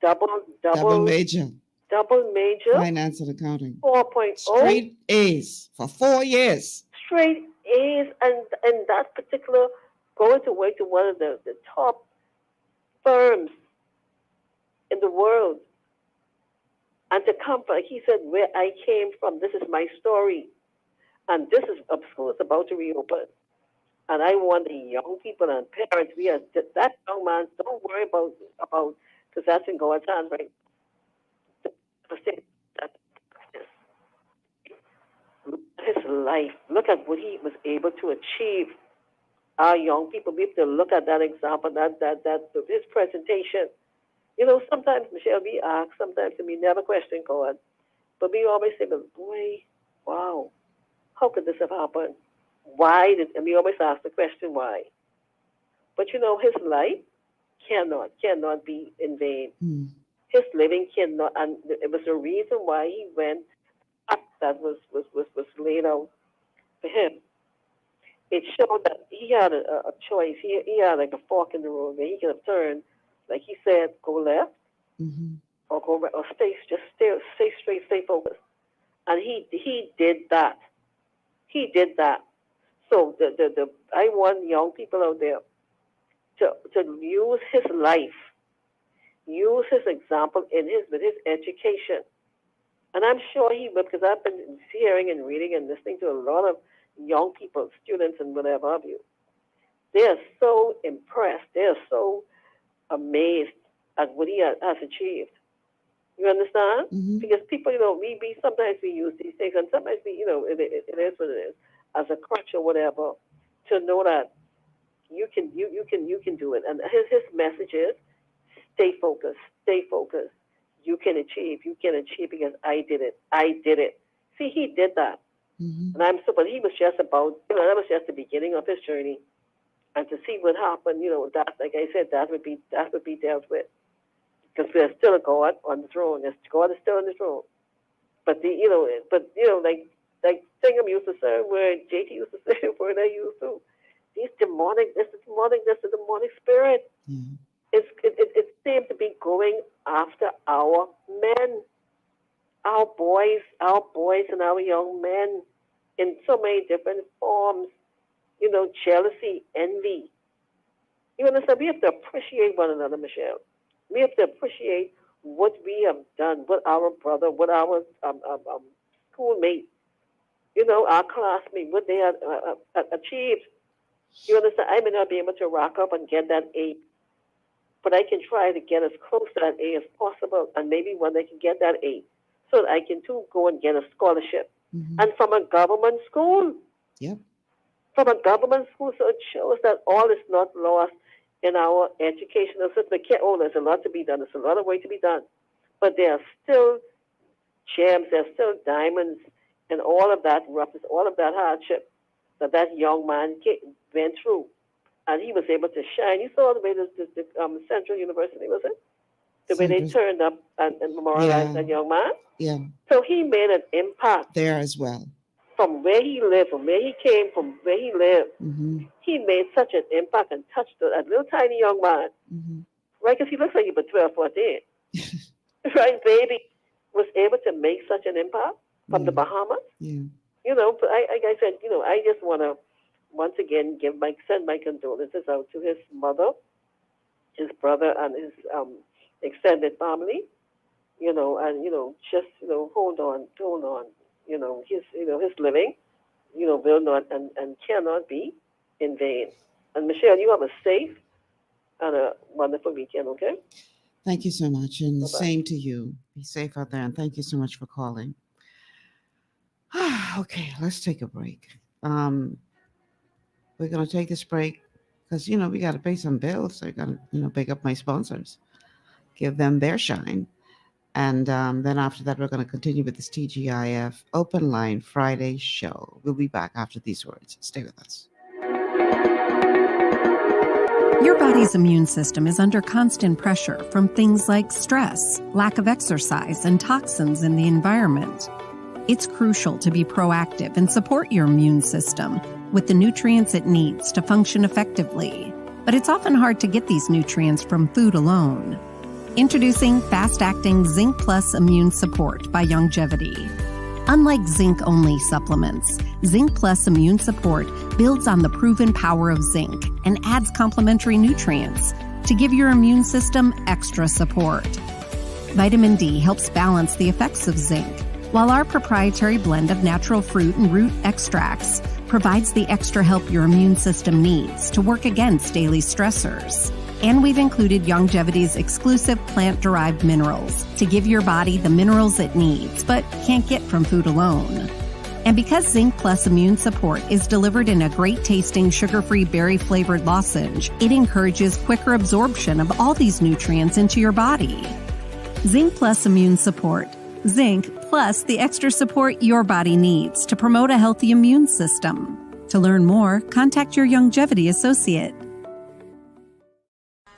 Double major. double major, Finance and accounting. 4.0, Straight A's for 4 years. straight A's, and that particular going to work to one of the top firms in the world, and to come from, like he said, where I came from, this is my story, and this is school is about to reopen. And I want the young people and parents, that young man, don't worry about because that's in God's hands, right? His life. Look at what he was able to achieve. Our young people, we have to look at that example, that his presentation. Sometimes, Michelle, we ask, sometimes, and we never question God, but we always say, but boy, wow, how could this have happened? Why did, and we always ask the question, why? But his life cannot be in vain. His living cannot, and it was the reason why he went up that was laid out for him. It showed that he had a choice. He had like a fork in the road where he could have turned, like he said, go left or go right, or stay straight, stay focused. And he did that. He did that. So I want young people out there to use his life, use his example with his education. And I'm sure he will, because I've been hearing and reading and listening to a lot of young people, students and whatever have you. They're so impressed. They're so amazed at what he has achieved. You understand? Because people, we sometimes we use these things, and sometimes we, it is what it is, as a crutch or whatever, to know that you can do it. And his message is, stay focused, stay focused. You can achieve because I did it. See, he did that. But he was just about, that was just the beginning of his journey. And to see what happened, that, like I said, that would be dealt with. Because there's still a God on the throne. God is still on the throne. But like Singham used to say, where JT used to say, where they used to, this is the demonic spirit. It seems to be going after our men, our boys and our young men in so many different forms. jealousy, envy. You understand? We have to appreciate one another, Michelle. We have to appreciate what we have done, what our brother, what our schoolmate, our classmate, what they have achieved. You understand? I may not be able to rock up and get that A, but I can try to get as close to that A as possible, and maybe one day I can get that A, so that I can too go and get a scholarship, and from a government school. Yep. From a government school, so it shows that all is not lost in our educational system. There's a lot to be done. There's a lot of work to be done, but there are still gems, there are still diamonds, and all of that roughness, all of that hardship that young man went through, and he was able to shine. You saw the way the Central University, was it? The way they turned up and memorialized that young man. Yeah. So he made an impact There as well. from where he lived, from where he came, from where he lived. He made such an impact and touched that little tiny young man. Right? Because he looks like he was 12, 14. Right? Baby was able to make such an impact from the Bahamas. Yeah. But like I said, I just want to once again send my condolences out to his mother, his brother, and his extended family. Just hold on. His living, will not and cannot be in vain. And Michelle, you have a safe and a wonderful weekend, okay? Thank you so much. And the Bye-bye. same to you. Be safe out there. And thank you so much for calling. Okay, let's take a break. We're going to take this break because, we got to pay some bills. So I got to, pick up my sponsors, give them their shine. And then after that, we're going to continue with this TGIF Open Line Friday show. We'll be back after these words. Stay with us. Your body's immune system is under constant pressure from things like stress, lack of exercise, and toxins in the environment. It's crucial to be proactive and support your immune system with the nutrients it needs to function effectively. But it's often hard to get these nutrients from food alone. Introducing fast-acting Zinc Plus Immune Support by Longevity. Unlike zinc-only supplements, Zinc Plus Immune Support builds on the proven power of zinc and adds complementary nutrients to give your immune system extra support. Vitamin D helps balance the effects of zinc, while our proprietary blend of natural fruit and root extracts provides the extra help your immune system needs to work against daily stressors. And we've included Longevity's exclusive plant-derived minerals to give your body the minerals it needs, but can't get from food alone. And because Zinc Plus Immune Support is delivered in a great-tasting, sugar-free, berry-flavored lozenge, it encourages quicker absorption of all these nutrients into your body. Zinc Plus Immune Support. Zinc plus the extra support your body needs to promote a healthy immune system. To learn more, contact your Longevity associate.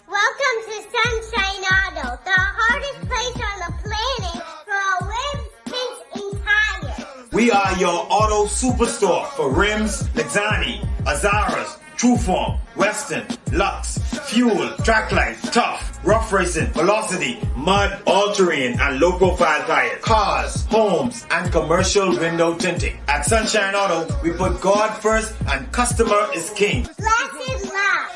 Welcome to Sunshine Auto, the hardest place on the planet for a rims, paint, and tires. We are your auto superstore for rims, Lexani, Azaras, Trueform, Western, Lux, Fuel, Tracklight, Tough, Rough Racing, Velocity, Mud, All-Terrain, and low-profile tires. Cars, homes, and commercial window tinting. At Sunshine Auto, we put God first and customer is king. Glasses love.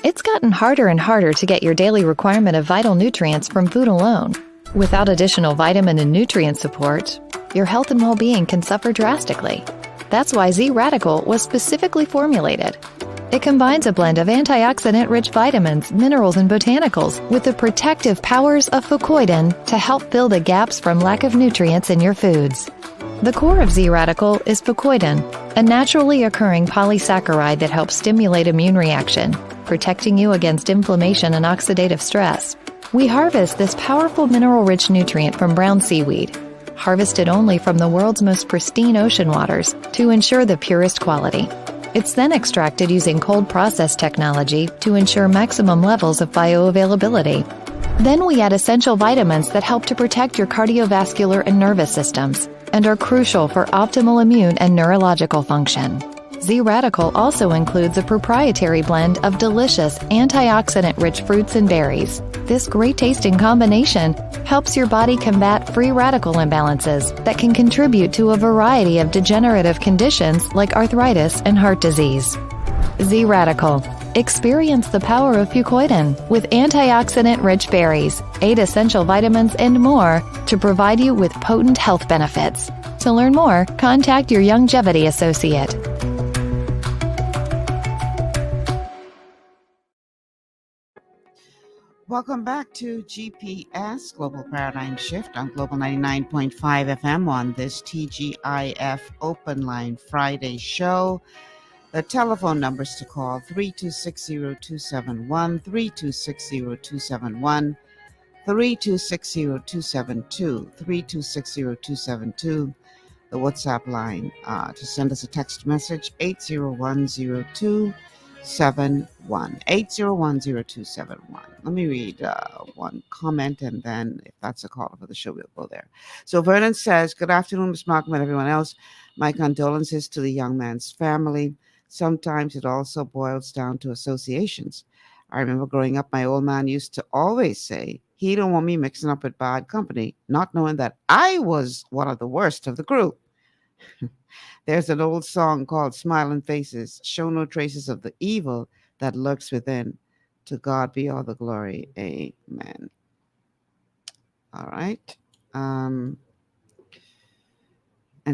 It's gotten harder and harder to get your daily requirement of vital nutrients from food alone. Without additional vitamin and nutrient support, your health and well-being can suffer drastically. That's why Z-Radical was specifically formulated. It combines a blend of antioxidant-rich vitamins, minerals, and botanicals with the protective powers of fucoidan to help fill the gaps from lack of nutrients in your foods. The core of Z-Radical is fucoidan, a naturally occurring polysaccharide that helps stimulate immune reaction, protecting you against inflammation and oxidative stress. We harvest this powerful mineral-rich nutrient from brown seaweed, harvested only from the world's most pristine ocean waters to ensure the purest quality. It's then extracted using cold process technology to ensure maximum levels of bioavailability. Then we add essential vitamins that help to protect your cardiovascular and nervous systems and are crucial for optimal immune and neurological function. Z Radical also includes a proprietary blend of delicious antioxidant-rich fruits and berries. This great-tasting combination helps your body combat free radical imbalances that can contribute to a variety of degenerative conditions like arthritis and heart disease. Z Radical. Experience the power of fucoidan with antioxidant-rich berries, 8 essential vitamins, and more to provide you with potent health benefits. To learn more, contact your Longevity associate. Welcome back to GPS Global Paradigm Shift on Global 99.5 FM on this TGIF Open Line Friday show. The telephone numbers to call 3260271, 3260271, 3260272, 3260272. The WhatsApp line to send us a text message 8010271, 8010271. Let me read one comment, and then if that's a call for the show, we'll go there. So Vernon says, good afternoon, Ms. Malcolm and everyone else. My condolences to the young man's family. Sometimes it also boils down to associations. I remember growing up, my old man used to always say, he don't want me mixing up with bad company, not knowing that I was one of the worst of the group. There's an old song called Smiling Faces, show no traces of the evil that lurks within. To God be all the glory. Amen. All right. And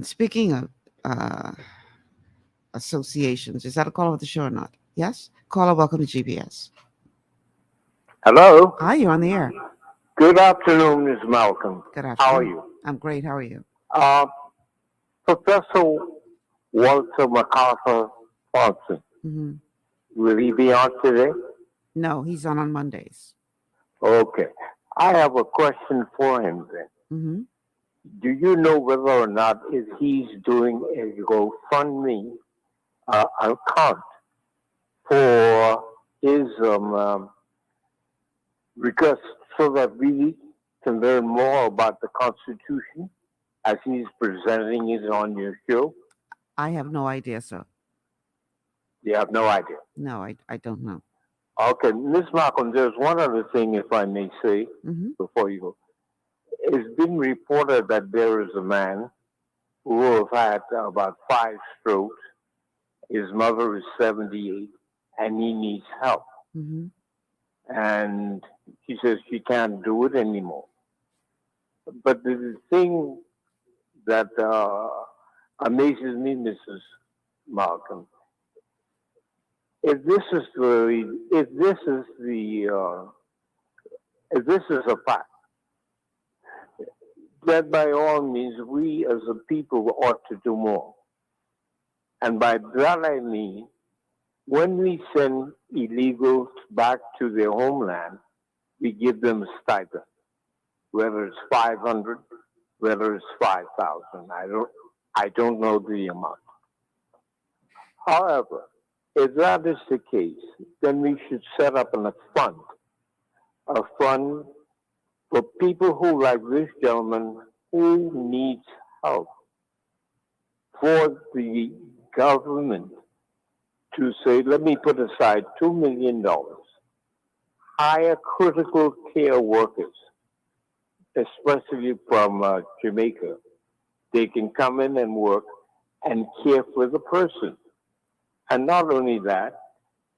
speaking of associations, is that a call of the show or not? Yes? Caller, welcome to GPS. Hello. Hi, you're on the air. Good afternoon, Ms. Malcolm. Good afternoon. How are you? I'm great. How are you? Professor Walter MacArthur Thompson. Mm-hmm. Will he be on today? No, he's on Mondays. Okay. I have a question for him then. Mm-hmm. Do you know whether or not he's doing a GoFundMe account for his request so that we can learn more about the Constitution as he's presenting it on your show? I have no idea, sir. You have no idea? No, I don't know. Okay, Ms. Malcolm, there's one other thing, if I may say, before you go. It's been reported that there is a man who have had about 5 strokes. His mother is 78, and he needs help. Mm-hmm. And she says she can't do it anymore. But the thing that amazes me, Mrs. Malcolm, if this is a fact, that by all means we as a people ought to do more. And by that I mean, when we send illegals back to their homeland, we give them a stipend, whether it's 500, whether it's 5,000. I don't know the amount. However, if that is the case, then we should set up a fund for people who, like this gentleman, who needs help, for the government to say, let me put aside $2 million, hire critical care workers, especially from Jamaica. They can come in and work and care for the person. And not only that,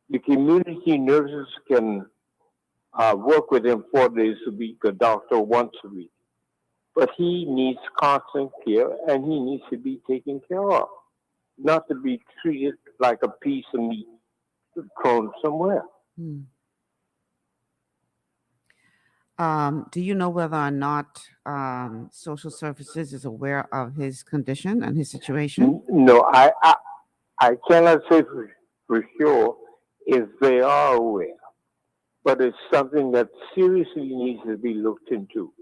the community nurses can work with him 4 days a week, a doctor once a week. But he needs constant care, and he needs to be taken care of, not to be treated like a piece of meat thrown somewhere. Do you know whether or not social services is aware of his condition and his situation? No, I cannot say for sure if they are aware, but it's something that seriously needs to be looked into.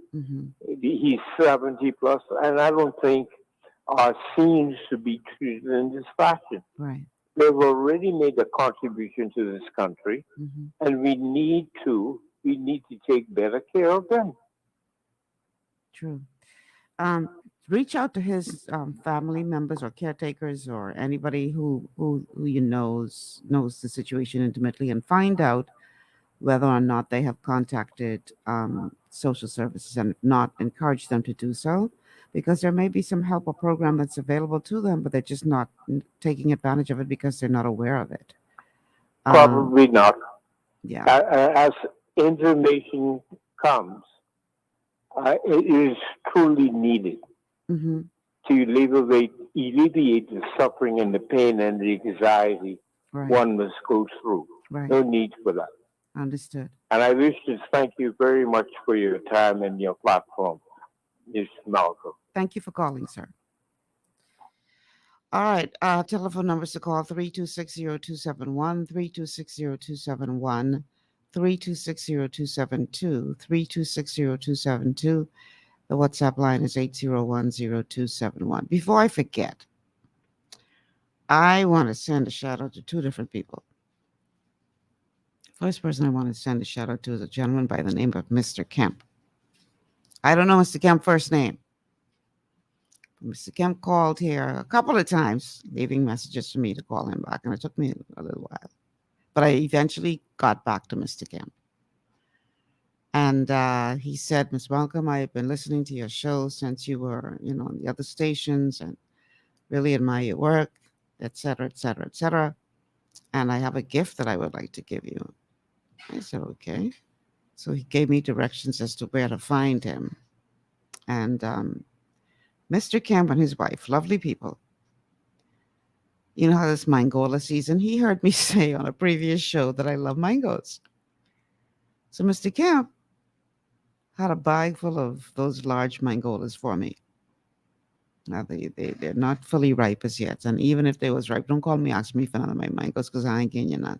He's 70 plus, and I don't think our seniors should be treated in this fashion. Right. They've already made a contribution to this country, and we need to take better care of them. True. reach out to his family members or caretakers or anybody who you knows the situation intimately, and find out whether or not they have contacted social services, and if not, encourage them to do so, because there may be some help or program that's available to them, but they're just not taking advantage of it because they're not aware of it. Probably not. Yeah. As information comes, it is truly needed Mm-hmm. to alleviate the suffering and the pain and the anxiety Right. one must go through. Right. No need for that. Understood. And I wish to thank you very much for your time and your platform, Ms. Malcolm. Thank you for calling, sir. All right. Telephone numbers to call 3260271, 3260271, 3260272, 3260272. The WhatsApp line is 8010271. Before I forget, I want to send a shout out to two different people. First person I want to send a shout out to is a gentleman by the name of Mr. Kemp. I don't know Mr. Kemp's first name. Mr. Kemp called here a couple of times, leaving messages for me to call him back, and it took me a little while. But I eventually got back to Mr. Kemp. And he said, Ms. Malcolm, I've been listening to your show since you were, on the other stations, and really admire your work, et cetera, et cetera, et cetera. And I have a gift that I would like to give you. I said, okay. So he gave me directions as to where to find him. And Mr. Kemp and his wife, lovely people. You know how this mangola season, he heard me say on a previous show that I love mangoes. So Mr. Kemp had a bag full of those large mangolas for me. Now, they're not fully ripe as yet. And even if they was ripe, don't call me, ask me for none of my mangoes, because I ain't getting you none.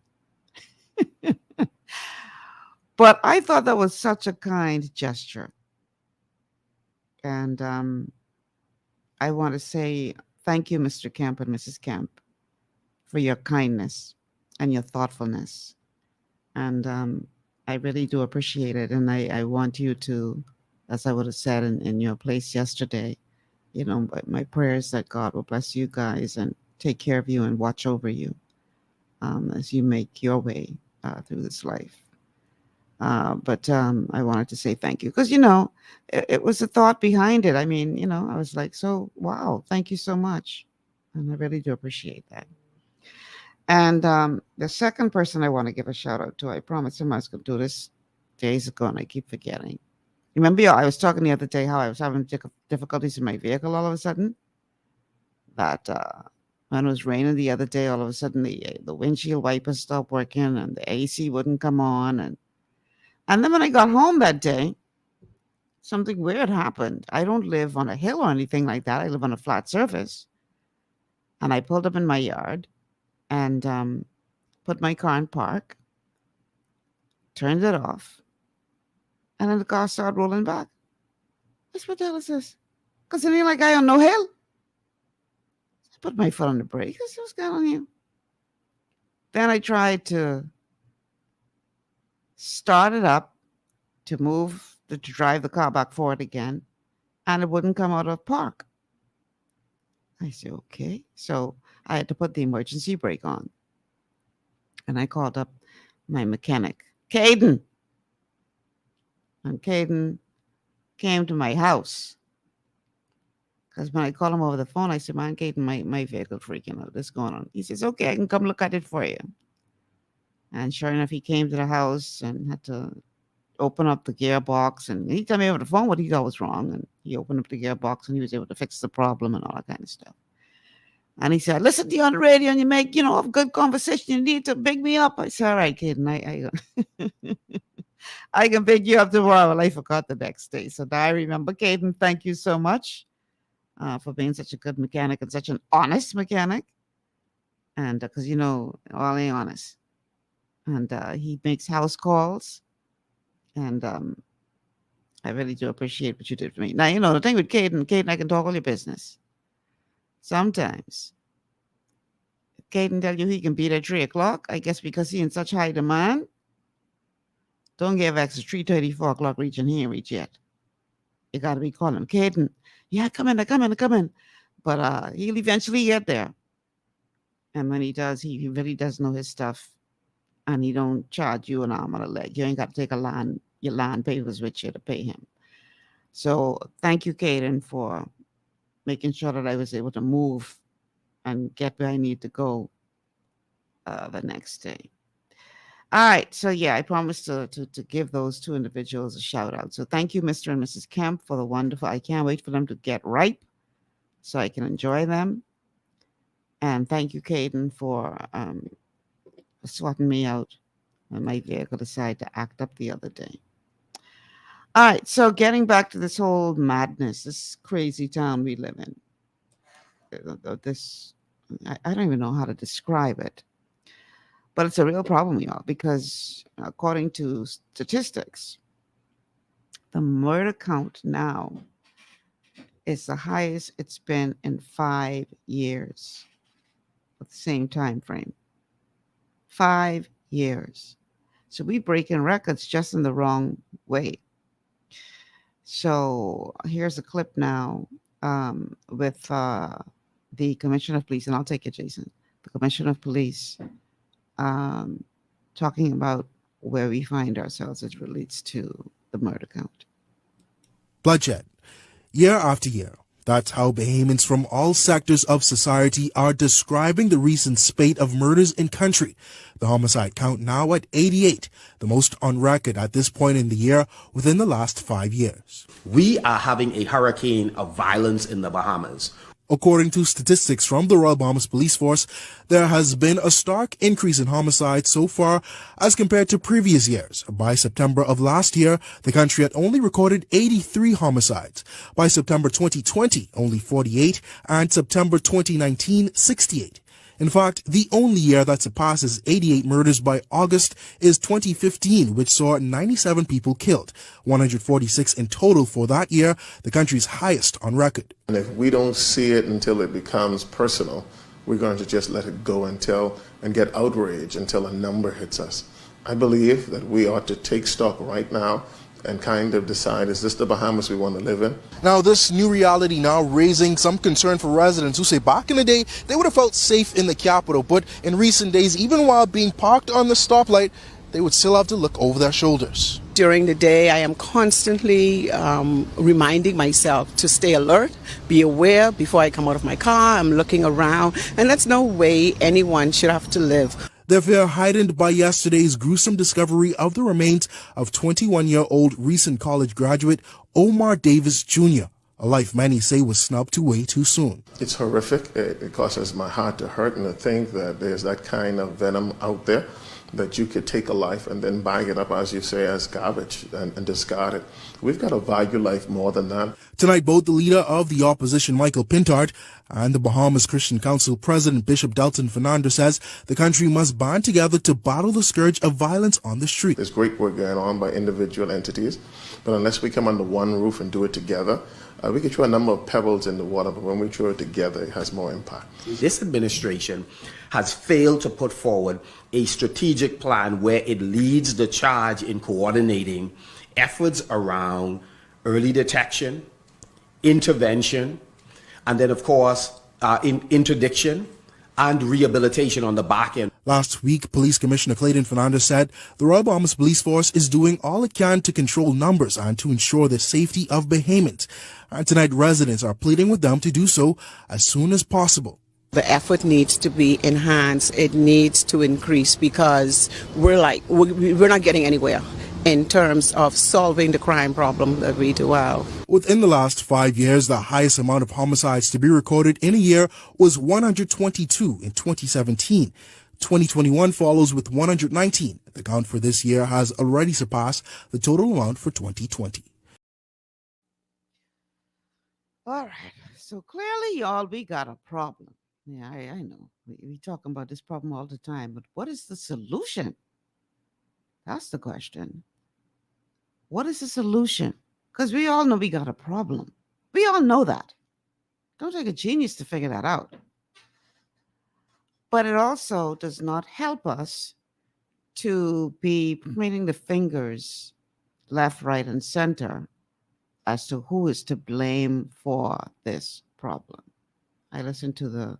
But I thought that was such a kind gesture. And I want to say thank you, Mr. Kemp and Mrs. Kemp, for your kindness and your thoughtfulness. And I really do appreciate it. And I want you to, as I would have said in your place yesterday, my prayers that God will bless you guys and take care of you and watch over you as you make your way through this life. But I wanted to say thank you because, it was a thought behind it. I mean, I was like, so, wow, thank you so much. And I really do appreciate that. And the second person I want to give a shout out to, I promised him I was going to do this days ago, and I keep forgetting. Remember, I was talking the other day how I was having difficulties in my vehicle all of a sudden? That when it was raining the other day, all of a sudden the windshield wipers stopped working and the AC wouldn't come on. And then when I got home that day, something weird happened. I don't live on a hill or anything like that. I live on a flat surface. And I pulled up in my yard and put my car in park, turned it off, and then the car started rolling back. What the hell is this? Because it ain't like I on no hill. I put my foot on the brake. I said, what's going on here? Then I tried to start it up to drive the car back forward again, and it wouldn't come out of park. I said, okay. So I had to put the emergency brake on. And I called up my mechanic, Caden. And Caden came to my house. Because when I called him over the phone, I said, man, Caden, my vehicle freaking out. What's going on? He says, okay, I can come look at it for you. And sure enough, he came to the house and had to open up the gearbox. And he told me over the phone what he thought was wrong. And he opened up the gearbox and he was able to fix the problem and all that kind of stuff. And he said, listen to you on the radio and you make, a good conversation. You need to big me up. I said, all right, kid. And I can pick you up tomorrow. Well, I forgot the next day. So now I remember, Caden, thank you so much for being such a good mechanic and such an honest mechanic. And because, all ain't honest. And he makes house calls. And I really do appreciate what you did for me. Now, the thing with Caden, I can talk all your business. Sometimes Caden tell you he can be there 3 o'clock. I guess because he in such high demand. Don't give extra 3:30, 4 o'clock reaching. He ain't reach yet. You got to be calling Caden. yeah, come in. But he'll eventually get there. And when he does, he really does know his stuff. And he don't charge you an arm and a leg. You ain't got to take your land papers with you to pay him. So thank you, Caden, for making sure that I was able to move and get where I need to go the next day. All right. So yeah, I promised to give those two individuals a shout out. So thank you, Mr. and Mrs. Kemp, for the wonderful. I can't wait for them to get ripe so I can enjoy them. And thank you, Caden, for sorting me out when my vehicle decided to act up the other day. All right. So getting back to this whole madness, this crazy town we live in. I don't even know how to describe it. But it's a real problem, y'all, because according to statistics, the murder count now is the highest it's been in 5 years at the same time frame. 5 years. So we breaking records just in the wrong way. So here's a clip now with the Commissioner of Police, and I'll take it, Jason. The Commissioner of Police talking about where we find ourselves as it relates to the murder count. Bloodshed, year after year. That's how Bahamians from all sectors of society are describing the recent spate of murders in country. The homicide count now at 88, the most on record at this point in the year within the last 5 years. We are having a hurricane of violence in the Bahamas. According to statistics from the Royal Bahamas Police Force, there has been a stark increase in homicides so far as compared to previous years. By September of last year, the country had only recorded 83 homicides. By September 2020, only 48, and September 2019, 68. In fact, the only year that surpasses 88 murders by August is 2015, which saw 97 people killed, 146 in total for that year, the country's highest on record. And if we don't see it until it becomes personal, we're going to just let it go and get outraged until a number hits us. I believe that we ought to take stock right now and kind of decide, is this the Bahamas we want to live in? Now, this new reality now raising some concern for residents who say back in the day, they would have felt safe in the capital, but in recent days, even while being parked on the stoplight, they would still have to look over their shoulders. During the day, I am constantly reminding myself to stay alert, be aware before I come out of my car. I'm looking around, and that's no way anyone should have to live. Their fear heightened by yesterday's gruesome discovery of the remains of 21-year-old recent college graduate Omar Davis Jr., a life many say was snubbed way too soon. It's horrific. It causes my heart to hurt, and to think that there's that kind of venom out there, that you could take a life and then bag it up, as you say, as garbage and discard it. We've got to value life more than that. Tonight, both the leader of the opposition, Michael Pintard, and the Bahamas Christian Council President Bishop Delton Fernandez says the country must band together to battle the scourge of violence on the street. There's great work going on by individual entities, but unless we come under one roof and do it together, we can throw a number of pebbles in the water, but when we throw it together, it has more impact. This administration has failed to put forward a strategic plan where it leads the charge in coordinating efforts around early detection, intervention, and then, of course, interdiction and rehabilitation on the back end. Last week, Police Commissioner Clayton Fernandez said the Royal Bahamas Police Force is doing all it can to control numbers and to ensure the safety of Bahamians. And tonight, residents are pleading with them to do so as soon as possible. The effort needs to be enhanced. It needs to increase because we're not getting anywhere in terms of solving the crime problem that we do have. Within the last 5 years, the highest amount of homicides to be recorded in a year was 122 in 2017. 2021 follows with 119. The count for this year has already surpassed the total amount for 2020. All right. So clearly, y'all, we got a problem. Yeah, I know. We talking about this problem all the time, but what is the solution? That's the question. What is the solution? Because we all know we got a problem. We all know that. Don't take a genius to figure that out. But it also does not help us to be pointing the fingers left, right, and center as to who is to blame for this problem. I listened to the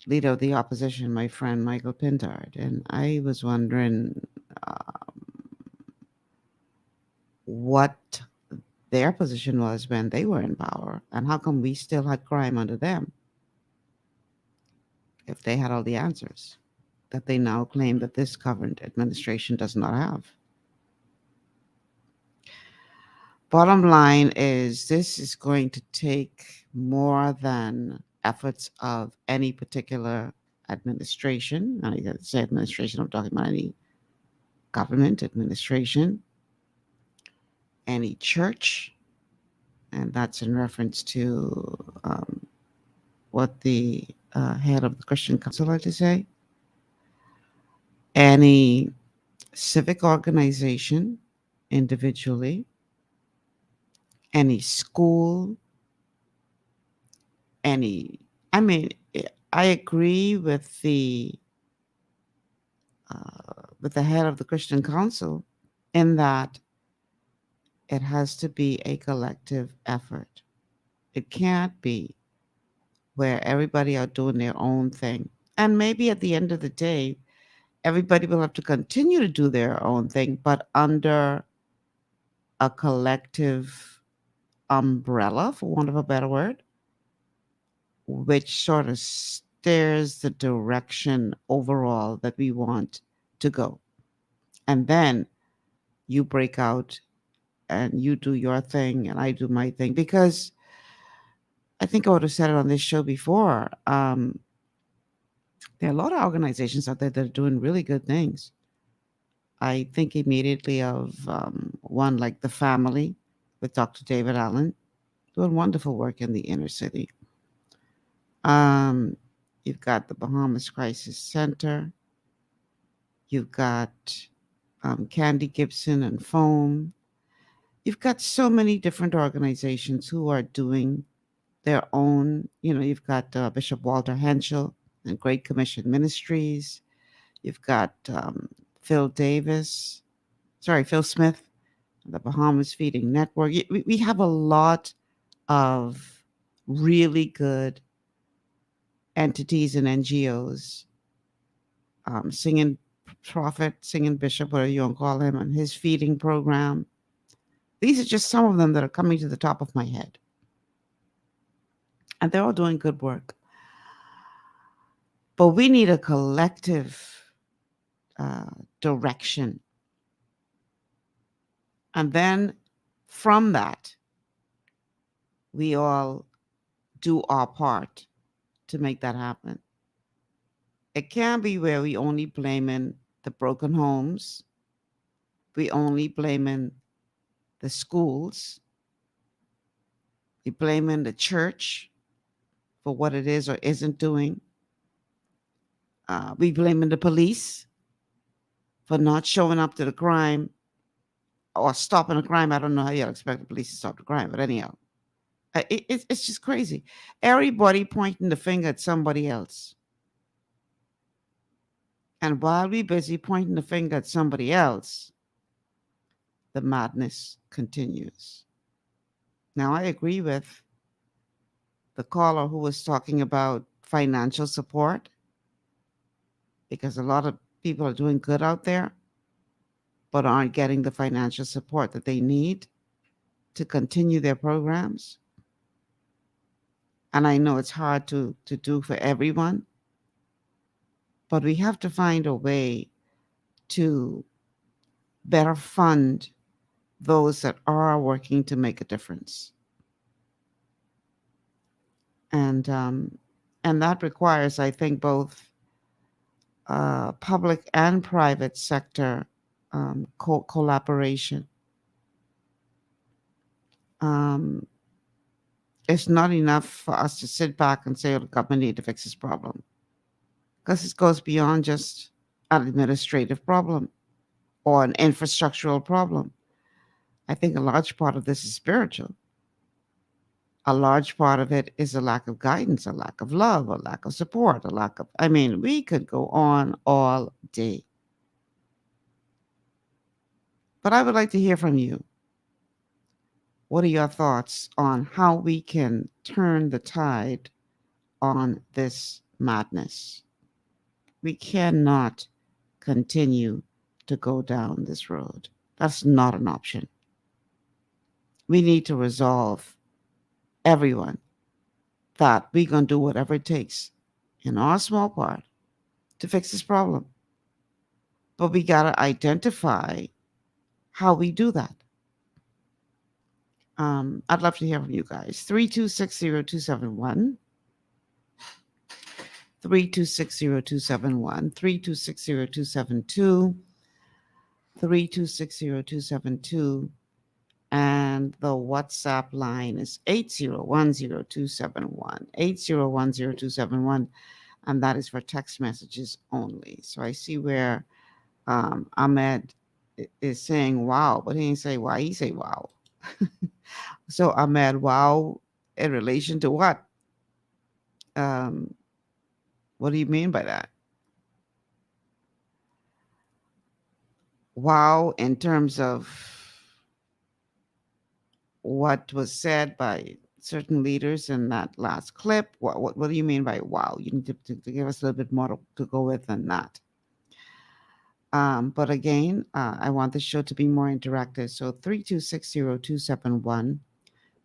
leader of the opposition, my friend Michael Pintard, and I was wondering what their position was when they were in power, and how come we still had crime under them if they had all the answers that they now claim that this current administration does not have. Bottom line is, this is going to take more than efforts of any particular administration. I say administration, I'm talking about any government administration, any church, and that's in reference to what the head of the Christian Council had to say. Any civic organization individually, any school, I agree with the head of the Christian Council in that it has to be a collective effort. It can't be where everybody are doing their own thing. And maybe at the end of the day, everybody will have to continue to do their own thing, but under a collective umbrella, for want of a better word, which sort of steers the direction overall that we want to go. And then you break out and you do your thing and I do my thing. Because I think I would have said it on this show before. There are a lot of organizations out there that are doing really good things. I think immediately of one like The Family with Dr. David Allen, doing wonderful work in the inner city. You've got the Bahamas Crisis Center. You've got Candy Gibson and Foam. You've got so many different organizations who are doing their own. You've got Bishop Walter Henschel and Great Commission Ministries. You've got Phil Smith, the Bahamas Feeding Network. We have a lot of really good entities and NGOs, Singing Prophet, Singing Bishop, whatever you want to call him, and his feeding program. These are just some of them that are coming to the top of my head. And they're all doing good work. But we need a collective direction. And then from that, we all do our part to make that happen. It can't be where we only blaming the broken homes. We only blaming the schools. We blaming the church for what it is or isn't doing. We blaming the police for not showing up to the crime or stopping a crime. I don't know how you expect the police to stop the crime, but anyhow, it's just crazy. Everybody pointing the finger at somebody else. And while we're busy pointing the finger at somebody else, the madness continues. Now, I agree with the caller who was talking about financial support, because a lot of people are doing good out there, but aren't getting the financial support that they need to continue their programs. And I know it's hard to do for everyone, but we have to find a way to better fund those that are working to make a difference. And that requires, I think, both public and private sector collaboration. It's not enough for us to sit back and say, oh, the government need to fix this problem. Because it goes beyond just an administrative problem or an infrastructural problem. I think a large part of this is spiritual. A large part of it is a lack of guidance, a lack of love, a lack of support, we could go on all day. But I would like to hear from you. What are your thoughts on how we can turn the tide on this madness? We cannot continue to go down this road. That's not an option. We need to resolve, everyone, that we're going to do whatever it takes in our small part to fix this problem. But we got to identify how we do that. I'd love to hear from you guys. 3260271. 3260271. 3260272. 3260272. And the WhatsApp line is 8010271. 8010271. And that is for text messages only. So I see where Ahmed is saying wow, but he didn't say why. He say wow. So Ahmed, wow, in relation to what? What do you mean by that? Wow, in terms of what was said by certain leaders in that last clip. What do you mean by wow? You need to give us a little bit more to go with than that. But again, I want the show to be more interactive. So 3260271,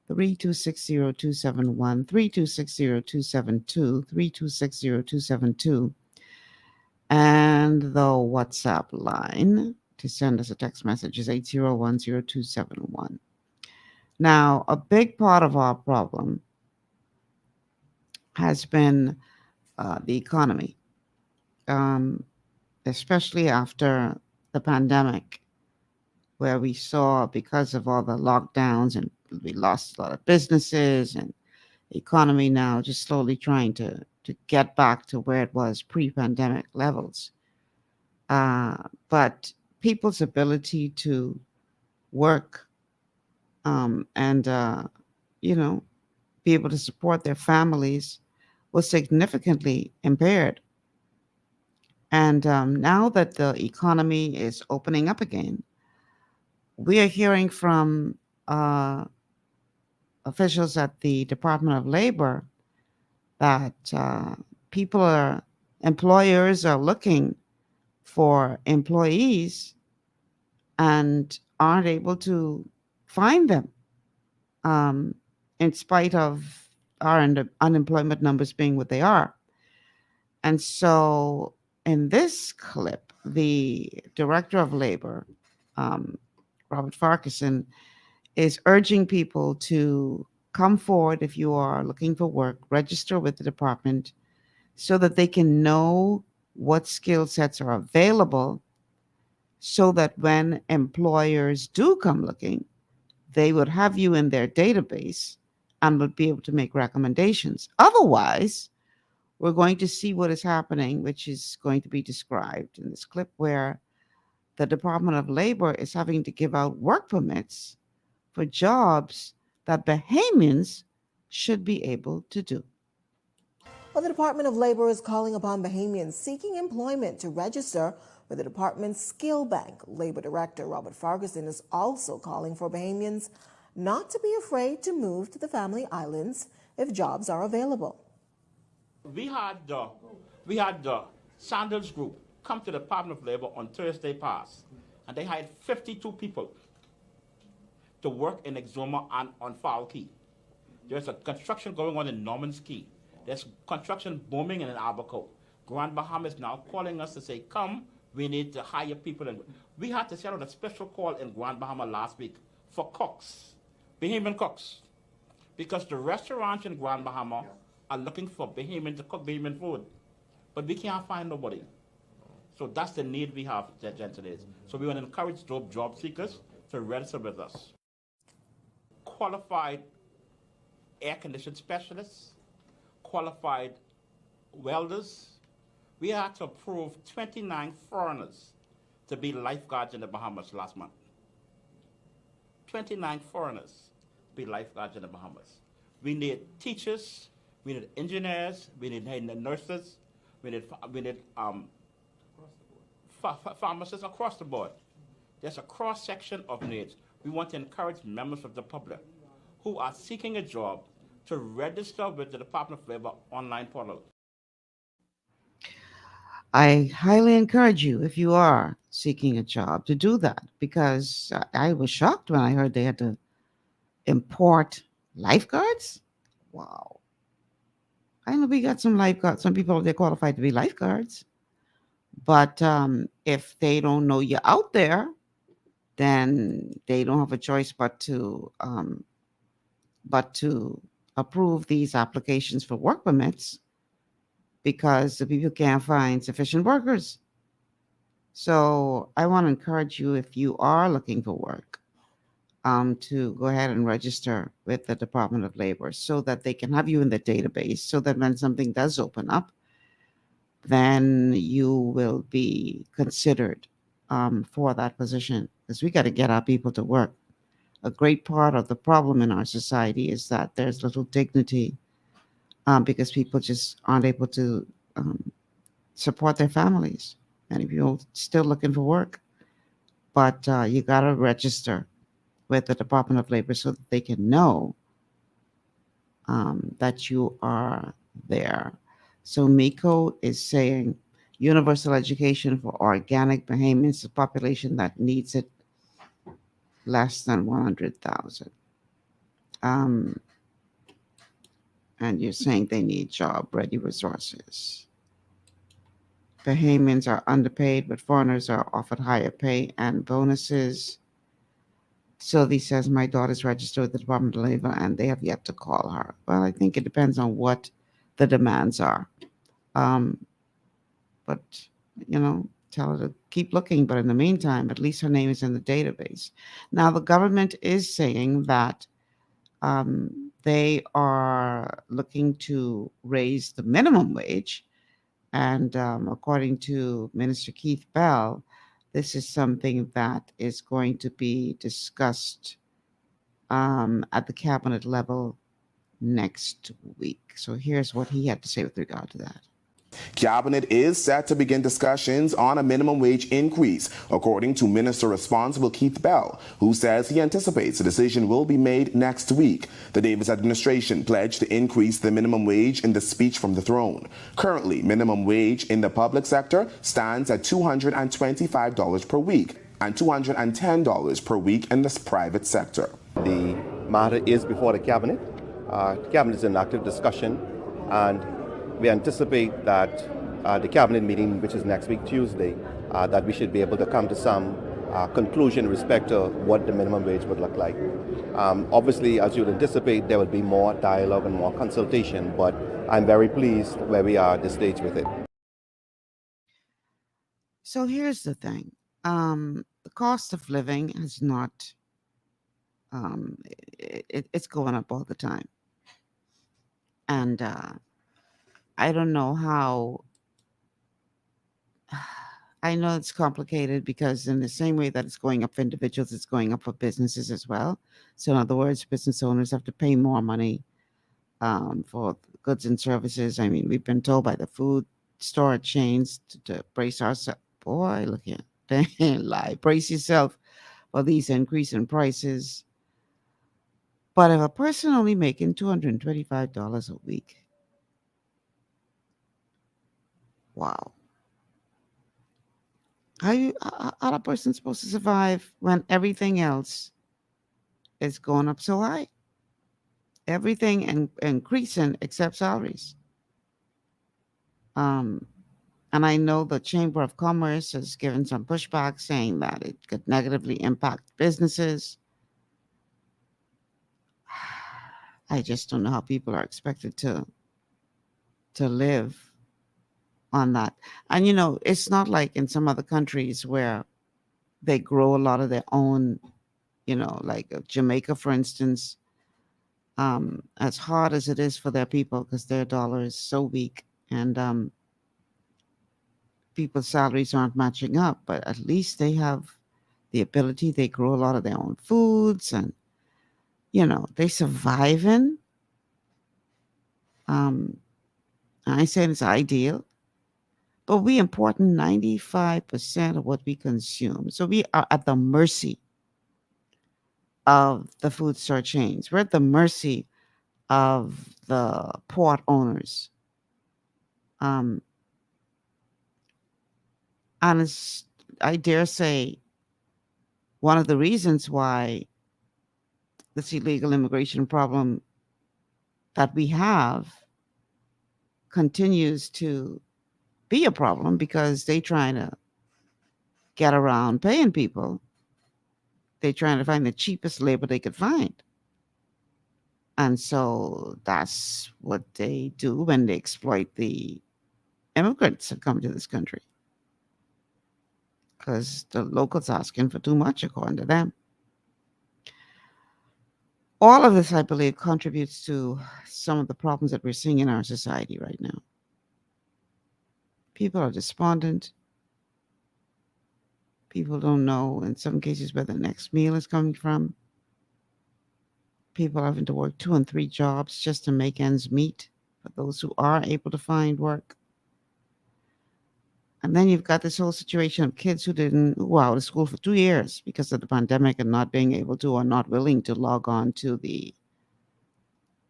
3260271, 3260272, 3260272, and the WhatsApp line to send us a text message is 8010271. Now, a big part of our problem has been the economy, especially after the pandemic, where we saw, because of all the lockdowns, and we lost a lot of businesses, and the economy now just slowly trying to get back to where it was pre-pandemic levels. But people's ability to work and be able to support their families was significantly impaired. And now that the economy is opening up again, we are hearing from officials at the Department of Labor that employers are looking for employees and aren't able to find them, in spite of our unemployment numbers being what they are. And so in this clip, the Director of Labor, Robert Farquharson, is urging people to come forward if you are looking for work, register with the department so that they can know what skill sets are available, so that when employers do come looking, they would have you in their database and would be able to make recommendations. Otherwise, we're going to see what is happening, which is going to be described in this clip, where the Department of Labor is having to give out work permits for jobs that Bahamians should be able to do. Well, the Department of Labor is calling upon Bahamians seeking employment to register with the department's Skill Bank. Labor Director Robert Farquharson is also calling for Bahamians not to be afraid to move to the Family Islands if jobs are available. We had the Sandals Group come to the Department of Labor on Thursday past, and they hired 52 people to work in Exuma and on Fowl Key. There's a construction going on in Norman's Key. There's construction booming in Abaco. Grand Bahama is now calling us to say, come, we need to hire people. And we had to set out a special call in Grand Bahama last week for cooks, Bahamian cooks, because the restaurants in Grand Bahama are looking for Bahamian to cook Bahamian food, but we can't find nobody. So that's the need we have, gentlemen. So we want to encourage those job seekers to register with us. Qualified air conditioning specialists, qualified welders. We had to approve 29 foreigners to be lifeguards in the Bahamas last month. 29 foreigners to be lifeguards in the Bahamas. We need teachers, we need engineers, we need nurses, we need pharmacists across the board. There's a cross-section of needs. we want to encourage members of the public who are seeking a job to register with the Department of Labor online portal. I highly encourage you, if you are seeking a job, to do that, because I was shocked when I heard they had to import lifeguards. Wow. I know we got some lifeguards, some people they're qualified to be lifeguards. But if they don't know you're out there, then they don't have a choice but to approve these applications for work permits, because the people can't find sufficient workers. So I want to encourage you, if you are looking for work, to go ahead and register with the Department of Labor so that they can have you in the database, so that when something does open up, then you will be considered for that position, because we got to get our people to work. A great part of the problem in our society is that there's little dignity because people just aren't able to support their families. And if you're still looking for work, but you got to register with the Department of Labor so that they can know that you are there. So Miko is saying universal education for organic Bahamians, a population that needs it, less than 100,000. And you're saying they need job-ready resources. Bahamians are underpaid, but foreigners are offered higher pay and bonuses. Sylvie says, my daughter's registered with the Department of Labor and they have yet to call her. Well, I think it depends on what the demands are. But, tell her to keep looking. But in the meantime, at least her name is in the database. Now, the government is saying that they are looking to raise the minimum wage. And according to Minister Keith Bell, this is something that is going to be discussed at the cabinet level next week. So here's what he had to say with regard to that. Cabinet is set to begin discussions on a minimum wage increase, according to Minister responsible Keith Bell, who says he anticipates a decision will be made next week. The Davis administration pledged to increase the minimum wage in the speech from the throne. Currently, minimum wage in the public sector stands at $225 per week and $210 per week in the private sector. The matter is before the Cabinet. The Cabinet is in active discussion, and we anticipate that the Cabinet meeting, which is next week, Tuesday, that we should be able to come to some conclusion in respect to what the minimum wage would look like. Obviously, as you would anticipate, there will be more dialogue and more consultation, but I'm very pleased where we are at this stage with it. So here's the thing. The cost of living is not, it's going up all the time. And I don't know how. I know it's complicated because in the same way that it's going up for individuals, it's going up for businesses as well. So in other words, business owners have to pay more money for goods and services. I mean, we've been told by the food store chains to brace ourselves. Boy, look here. They ain't lie. Brace yourself for these increase in prices. But if a person only making $225 a week, wow. How a person supposed to survive when everything else is going up so high? Everything increasing except salaries. And I know the Chamber of Commerce has given some pushback saying that it could negatively impact businesses. I just don't know how people are expected to live on that. And it's not like in some other countries where they grow a lot of their own, like Jamaica, for instance, as hard as it is for their people because their dollar is so weak and people's salaries aren't matching up, but at least they have the ability, they grow a lot of their own foods and, they surviving. I say it's ideal, but we import 95% of what we consume. So we are at the mercy of the food store chains. We're at the mercy of the port owners. And it's, I dare say, one of the reasons why this illegal immigration problem that we have continues to be a problem, because they're trying to get around paying people. They're trying to find the cheapest labor they could find. And so that's what they do when they exploit the immigrants that come to this country, because the locals asking for too much, according to them. All of this, I believe, contributes to some of the problems that we're seeing in our society right now. People are despondent. People don't know, in some cases, where the next meal is coming from. People having to work 2 and 3 jobs just to make ends meet for those who are able to find work. And then you've got this whole situation of kids who were out of school for 2 years because of the pandemic and not being able to or not willing to log on to the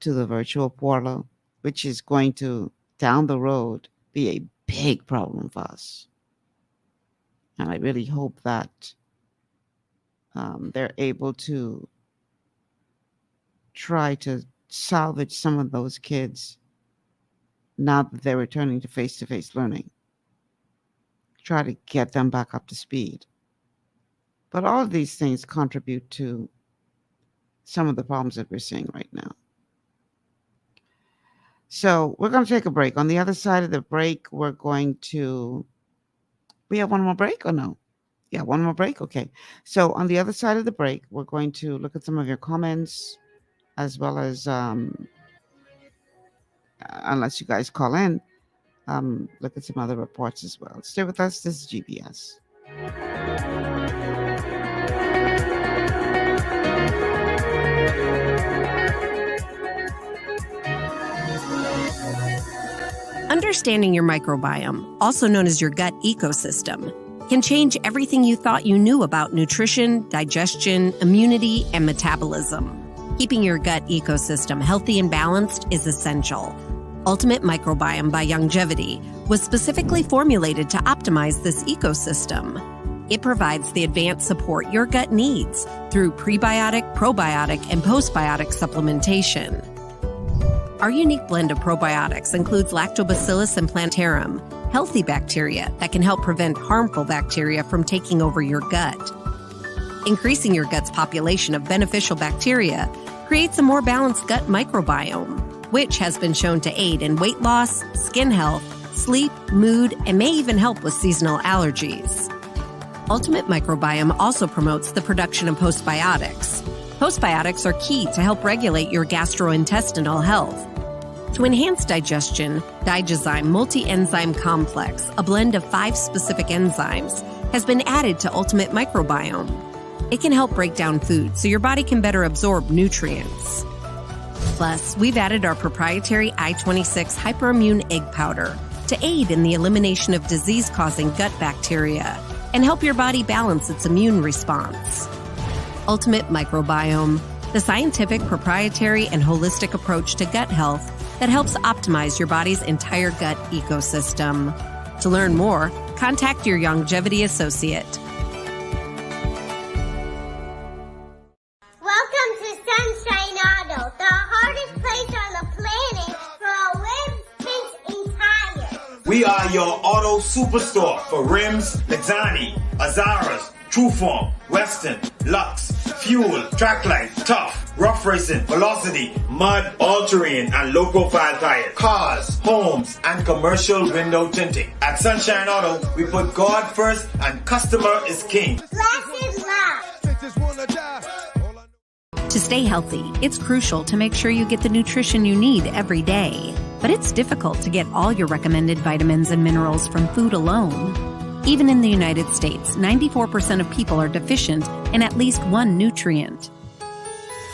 virtual portal, which is going to, down the road, be a big problem for us. And I really hope that they're able to try to salvage some of those kids now that they're returning to face-to-face learning. Try to get them back up to speed. But all of these things contribute to some of the problems that we're seeing right now. So we're going to take a break. On the other side of the break, we have one more break or no? Yeah, one more break. Okay. So on the other side of the break, we're going to look at some of your comments, as well as, unless you guys call in, look at some other reports as well. Stay with us. This is GPS. Understanding your microbiome, also known as your gut ecosystem, can change everything you thought you knew about nutrition, digestion, immunity, and metabolism. Keeping your gut ecosystem healthy and balanced is essential. Ultimate Microbiome by Longevity was specifically formulated to optimize this ecosystem. It provides the advanced support your gut needs through prebiotic, probiotic, and postbiotic supplementation. Our unique blend of probiotics includes Lactobacillus and Plantarum, healthy bacteria that can help prevent harmful bacteria from taking over your gut. Increasing your gut's population of beneficial bacteria creates a more balanced gut microbiome, which has been shown to aid in weight loss, skin health, sleep, mood, and may even help with seasonal allergies. Ultimate Microbiome also promotes the production of postbiotics. Postbiotics are key to help regulate your gastrointestinal health. To enhance digestion, Digizyme Multi-Enzyme Complex, a blend of 5 specific enzymes, has been added to Ultimate Microbiome. It can help break down food so your body can better absorb nutrients. Plus, we've added our proprietary I-26 hyperimmune egg powder to aid in the elimination of disease-causing gut bacteria and help your body balance its immune response. Ultimate Microbiome, the scientific, proprietary, and holistic approach to gut health that helps optimize your body's entire gut ecosystem. To learn more, contact your Longevity associate. Welcome to Sunshine Auto, the hardest place on the planet for rims, paints, and tires. We are your auto superstore for rims, Lexani, Azaras, Trueform, Western, Lux, Fuel, Tracklight, Tough, Rough Racing, Velocity, Mud, All-Terrain, and low-profile tires. Cars, homes, and commercial window tinting. At Sunshine Auto, we put God first and customer is king. Glasses love. To stay healthy, it's crucial to make sure you get the nutrition you need every day. But it's difficult to get all your recommended vitamins and minerals from food alone. Even in the United States, 94% of people are deficient in at least one nutrient.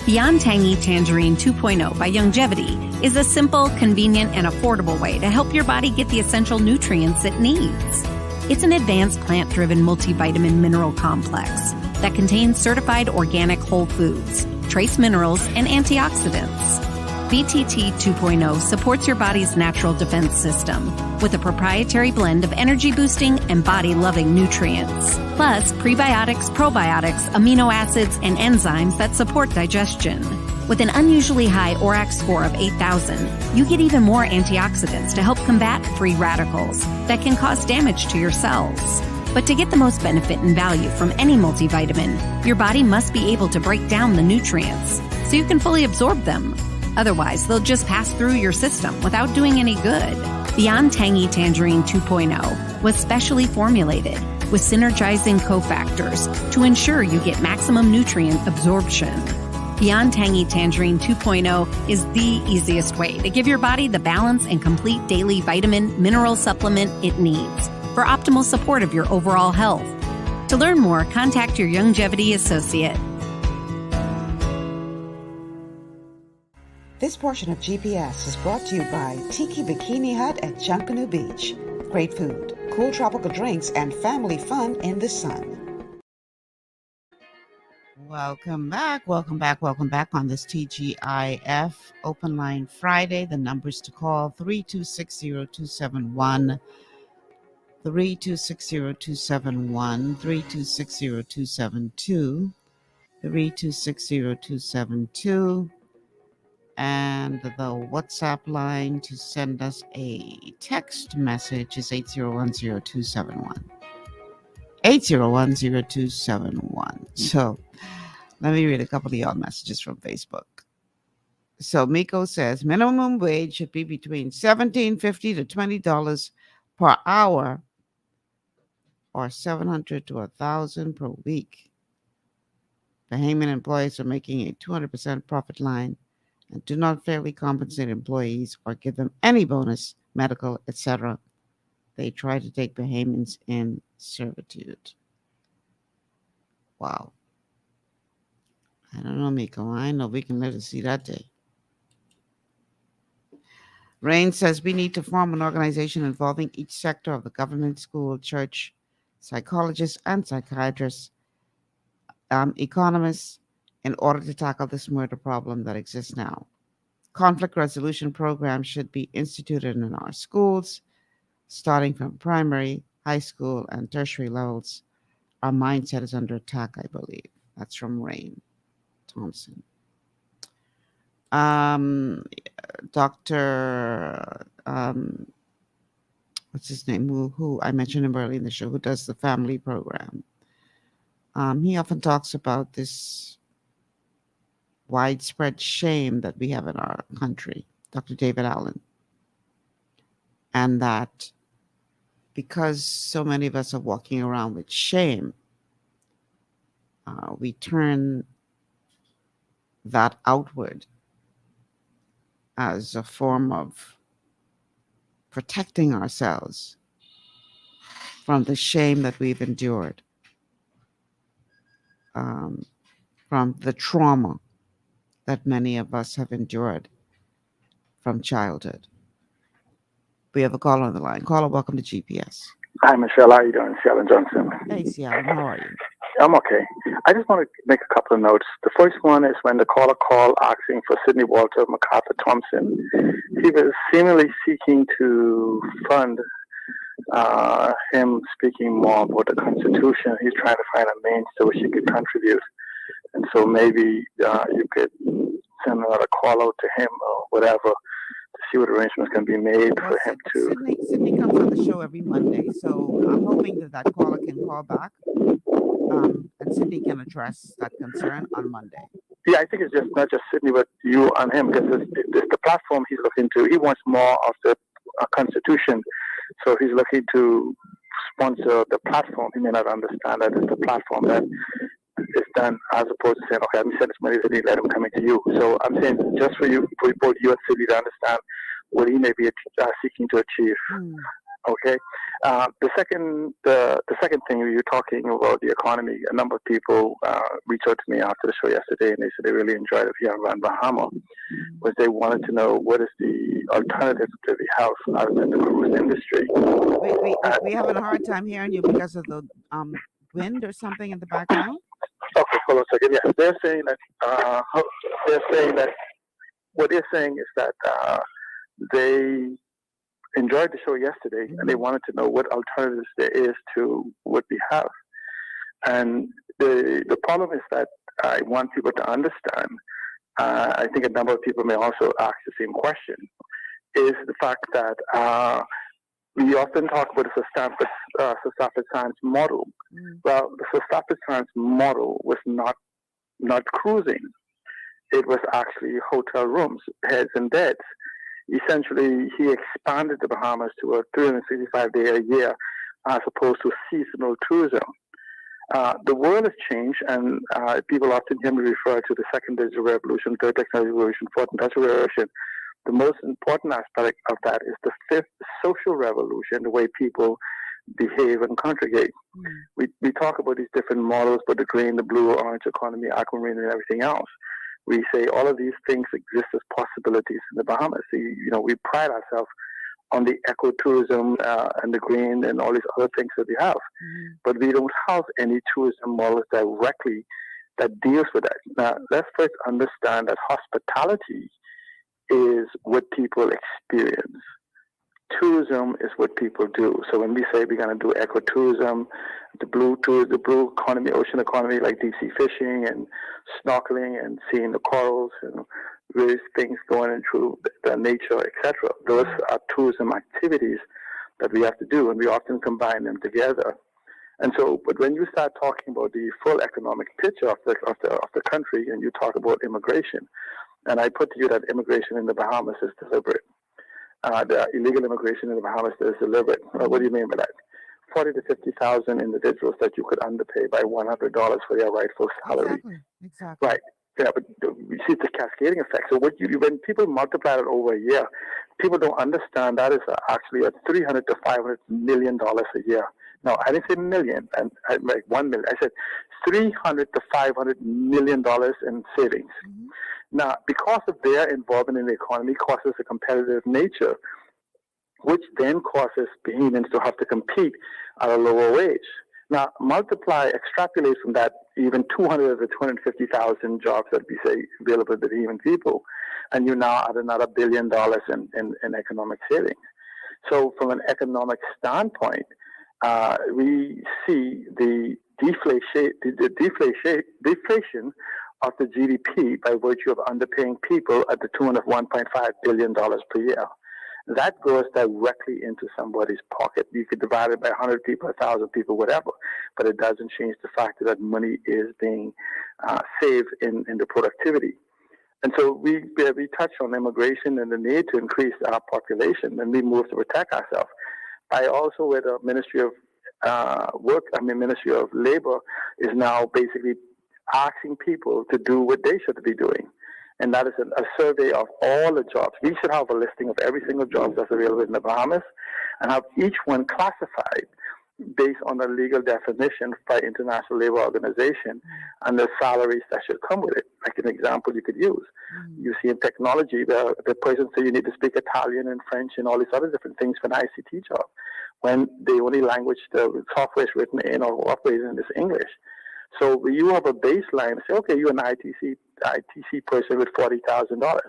Beyond Tangy Tangerine 2.0 by Longevity is a simple, convenient, and affordable way to help your body get the essential nutrients it needs. It's an advanced plant-driven multivitamin mineral complex that contains certified organic whole foods, trace minerals, and antioxidants. VTT 2.0 supports your body's natural defense system with a proprietary blend of energy-boosting and body-loving nutrients, plus prebiotics, probiotics, amino acids, and enzymes that support digestion. With an unusually high ORAC score of 8,000, you get even more antioxidants to help combat free radicals that can cause damage to your cells. But to get the most benefit and value from any multivitamin, your body must be able to break down the nutrients so you can fully absorb them. Otherwise, they'll just pass through your system without doing any good. Beyond Tangy Tangerine 2.0 was specially formulated with synergizing cofactors to ensure you get maximum nutrient absorption. Beyond Tangy Tangerine 2.0 is the easiest way to give your body the balance and complete daily vitamin mineral supplement it needs for optimal support of your overall health. To learn more, contact your Longevity associate. This portion of GPS is brought to you by Tiki Bikini Hut at Junkanoo Beach. Great food, cool tropical drinks, and family fun in the sun. Welcome back on this TGIF Open Line Friday. The numbers to call 3260271, 3260271, 3260272, 3260272. And the WhatsApp line to send us a text message is 8010271. 8010271. So let me read a couple of y'all messages from Facebook. So Miko says minimum wage should be between $17.50 to $20 per hour, or $700 to $1,000 per week. Bahamian employees are making a 200% profit line and do not fairly compensate employees or give them any bonus, medical, etc. They try to take Bahamians in servitude. Wow. I don't know, Miko. I know we can live to see that day. Rain says we need to form an organization involving each sector of the government, school, church, psychologists and psychiatrists, economists, in order to tackle this murder problem that exists now. Conflict resolution programs should be instituted in our schools, starting from primary, high school, and tertiary levels. Our mindset is under attack, I believe. That's from Rain Thompson. Dr. What's his name? Who I mentioned him earlier in the show, who does the family program. He often talks about this widespread shame that we have in our country, Dr. David Allen. And that because so many of us are walking around with shame, we turn that outward as a form of protecting ourselves from the shame that we've endured, from the trauma that many of us have endured from childhood. We have a caller on the line. Caller, welcome to GPS. Hi, Michelle. How are you doing? Sheldon Johnson. Hey, Seattle. How are you? I'm okay. I just want to make a couple of notes. The first one is when the caller called asking for Sidney Walter MacArthur Thompson, he was seemingly seeking to fund him speaking more about the Constitution. He's trying to find a means to which he could contribute. And so maybe you could send another call out to him or whatever to see what arrangements can be made for him to. Sydney comes on the show every Monday, so I'm hoping that caller can call back and Sydney can address that concern on Monday. Yeah, I think it's just not just Sydney, but you and him, because it's the platform he's looking to. He wants more of the Constitution, so he's looking to sponsor the platform. He may not understand that it's the platform that is done, as opposed to saying, okay, let me send this money to you, let him come into you. So I'm saying just for you, for both you and Sydney to understand what he may be seeking to achieve. Okay. The second thing, you're talking about the economy. A number of people reached out to me after the show yesterday, and they said they really enjoyed it here around Bahama, was they wanted to know what is the alternative to the house other than the cruise industry. We're having a hard time hearing you because of the wind or something in the background. hold on a second. Yes, they're saying that what they're saying is that they enjoyed the show yesterday and they wanted to know what alternatives there is to what we have. And the problem is that I want people to understand. I think a number of people may also ask the same question: is the fact that we often talk about the Stafford Science model. Well, the Stafford Science model was not cruising. It was actually hotel rooms, heads and beds. Essentially, he expanded the Bahamas to a 365-day a year as opposed to seasonal tourism. The world has changed, and people often hear me refer to the second digital revolution, third technology revolution, fourth industrial revolution. The most important aspect of that is the fifth social revolution, the way people behave and congregate. We talk about these different models, but the green, the blue, orange economy, aquamarine, and everything else. We say all of these things exist as possibilities in the Bahamas. So, we pride ourselves on the ecotourism and the green and all these other things that we have. But we don't have any tourism models directly that deals with that. Now, let's first understand that hospitality is what people experience. Tourism is what people do. So when we say we're going to do ecotourism, the blue economy, ocean economy, like deep sea fishing and snorkeling and seeing the corals and various things going in through the nature, etc. Those are tourism activities that we have to do, and we often combine them together. And so, but when you start talking about the full economic picture of the country, and you talk about immigration, and I put to you that immigration in the Bahamas is deliberate. The illegal immigration in the Bahamas is deliberate. What do you mean by that? 40 to 50,000 individuals that you could underpay by $100 for their rightful salary. Exactly. Right. Yeah, but you see the cascading effect. So when people multiply it over a year, people don't understand that is actually a $300 to $500 million a year. No, I didn't say million, and I like 1 million. I said $300 to $500 million in savings. Now, because of their involvement in the economy, causes a competitive nature, which then causes Bahamians to have to compete at a lower wage. Now, extrapolate from that even 200 to 250,000 jobs that we say available to Bahamian people, and you now add another $1 billion in economic savings. So, from an economic standpoint, we see the deflation of the GDP by virtue of underpaying people at the tune of $1.5 billion per year. That goes directly into somebody's pocket. You could divide it by 100 people, 1,000 people, whatever, but it doesn't change the fact that money is being saved in the productivity. And so we touch on immigration and the need to increase our population, and we move to protect ourselves. I also, with the Ministry of Ministry of Labor is now basically asking people to do what they should be doing. And that is a survey of all the jobs. We should have a listing of every single job that's available in the Bahamas and have each one classified based on the legal definition by International Labor Organization and the salaries that should come with it. Like an example you could use. You see in technology, the person says you need to speak Italian and French and all these other different things for an ICT job, when the only language the software is written in or operated in is English. So you have a baseline. Say, okay, you're an ITC person with $40,000.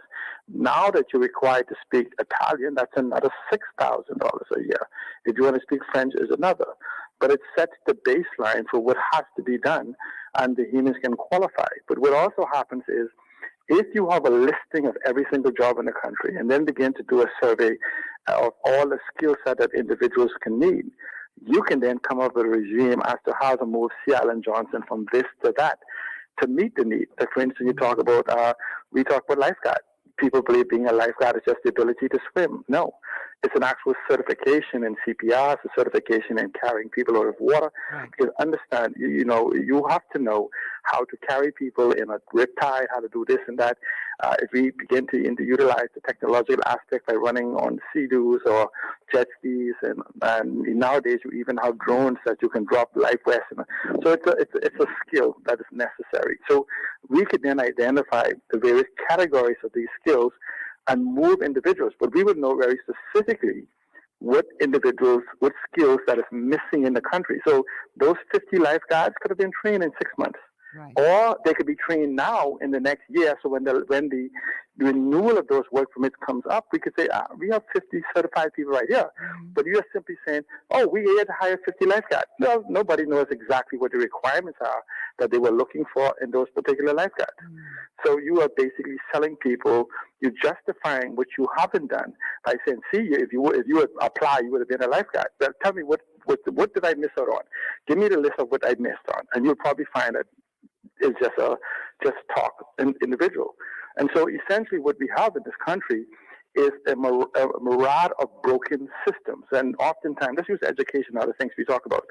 Now that you're required to speak Italian, that's another $6,000 a year. If you want to speak French, is another. But it sets the baseline for what has to be done, and the humans can qualify. But what also happens is, if you have a listing of every single job in the country, and then begin to do a survey of all the skill set that individuals can need, you can then come up with a regime as to how to move C. Allen Johnson from this to that to meet the need. Like, for instance, we talk about lifeguard. People believe being a lifeguard is just the ability to swim. No, it's an actual certification in CPR, it's a certification in carrying people out of water. Right. Because understand, you have to know how to carry people in a riptide, how to do this and that. If we begin to utilize the technological aspect by running on Sea-Doos or jet skis, and nowadays you even have drones that you can drop life vests. So it's a skill that is necessary. So we could then identify the various categories of these skills and move individuals, but we would know very specifically what skills that is missing in the country. So those 50 lifeguards could have been trained in 6 months. or they could be trained now in the next year. So when the renewal of those work permits comes up, we could say, we have 50 certified people right here. But you are simply saying, oh, we had to hire 50 lifeguards. No, nobody knows exactly what the requirements are that they were looking for in those particular lifeguards. So you are basically selling people, you're justifying what you haven't done by saying, see, if you would apply, you would have been a lifeguard. Well, tell me, what did I miss out on? Give me the list of what I missed on, and you'll probably find that it's just talk individual. And so essentially what we have in this country is a myriad of broken systems. And oftentimes, let's use education and other things we talk about.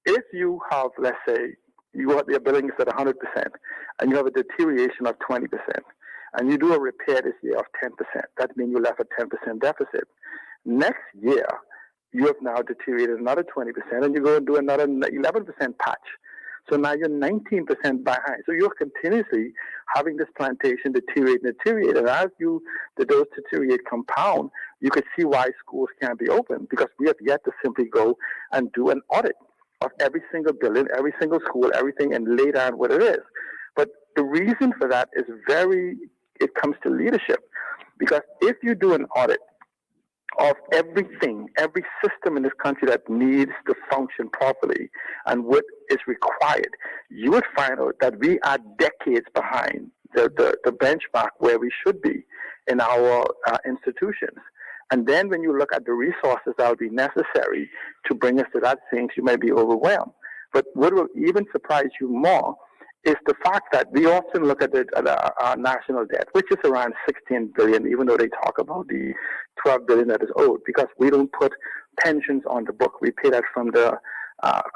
If you have, let's say, your billing is at 100%, and you have a deterioration of 20%, and you do a repair this year of 10%, that means you left a 10% deficit. Next year, you have now deteriorated another 20%, and you go and do another 11% patch. So now you're 19% behind. So you're continuously having this plantation deteriorate. And as those deteriorate compound, you could see why schools can't be open, because we have yet to simply go and do an audit of every single building, every single school, everything, and lay down what it is. But the reason for that is it comes to leadership. Because if you do an audit of everything, every system in this country that needs to function properly and what is required, you would find out that we are decades behind the benchmark where we should be in our institutions. And then when you look at the resources that will be necessary to bring us to that things, you may be overwhelmed. But what will even surprise you more is the fact that we often look at our national debt, which is around 16 billion, even though they talk about the 12 billion that is owed, because we don't put pensions on the book. We pay that from the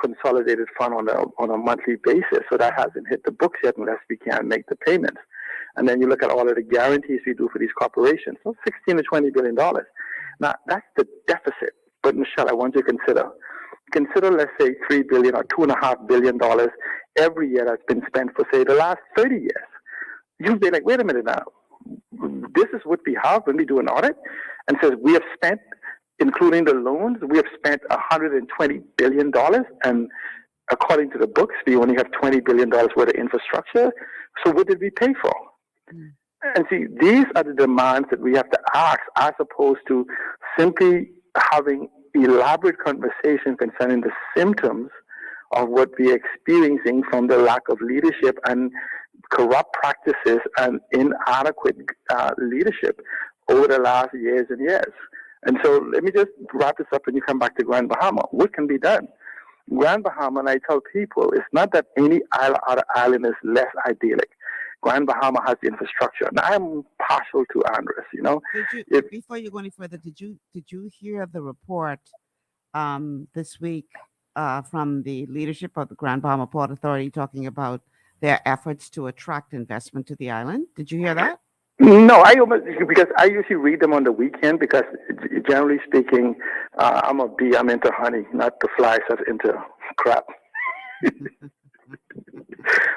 consolidated fund on a monthly basis, so that hasn't hit the books yet unless we can make the payments. And then you look at all of the guarantees we do for these corporations, so 16 to 20 billion dollars. Now that's the deficit. But Michelle, I want you to consider, let's say, $3 billion or $2.5 billion every year that's been spent for, say, the last 30 years. You'd be like, wait a minute now. This is what we have when we do an audit, and says we have spent, including the loans, we have spent $120 billion, and according to the books, we only have $20 billion worth of infrastructure. So what did we pay for? And see, these are the demands that we have to ask, as opposed to simply having elaborate conversation concerning the symptoms of what we're experiencing from the lack of leadership and corrupt practices and inadequate leadership over the last years and years. And so let me just wrap this up and you come back to Grand Bahama. What can be done? Grand Bahama, and I tell people, it's not that any other island is less idyllic. Grand Bahama has the infrastructure, and I'm partial to Andres. Before you go any further, did you hear the report this week from the leadership of the Grand Bahama Port Authority talking about their efforts to attract investment to the island? Did you hear that? No, because I usually read them on the weekend, because generally speaking, I'm into honey, not the flies that's into crap.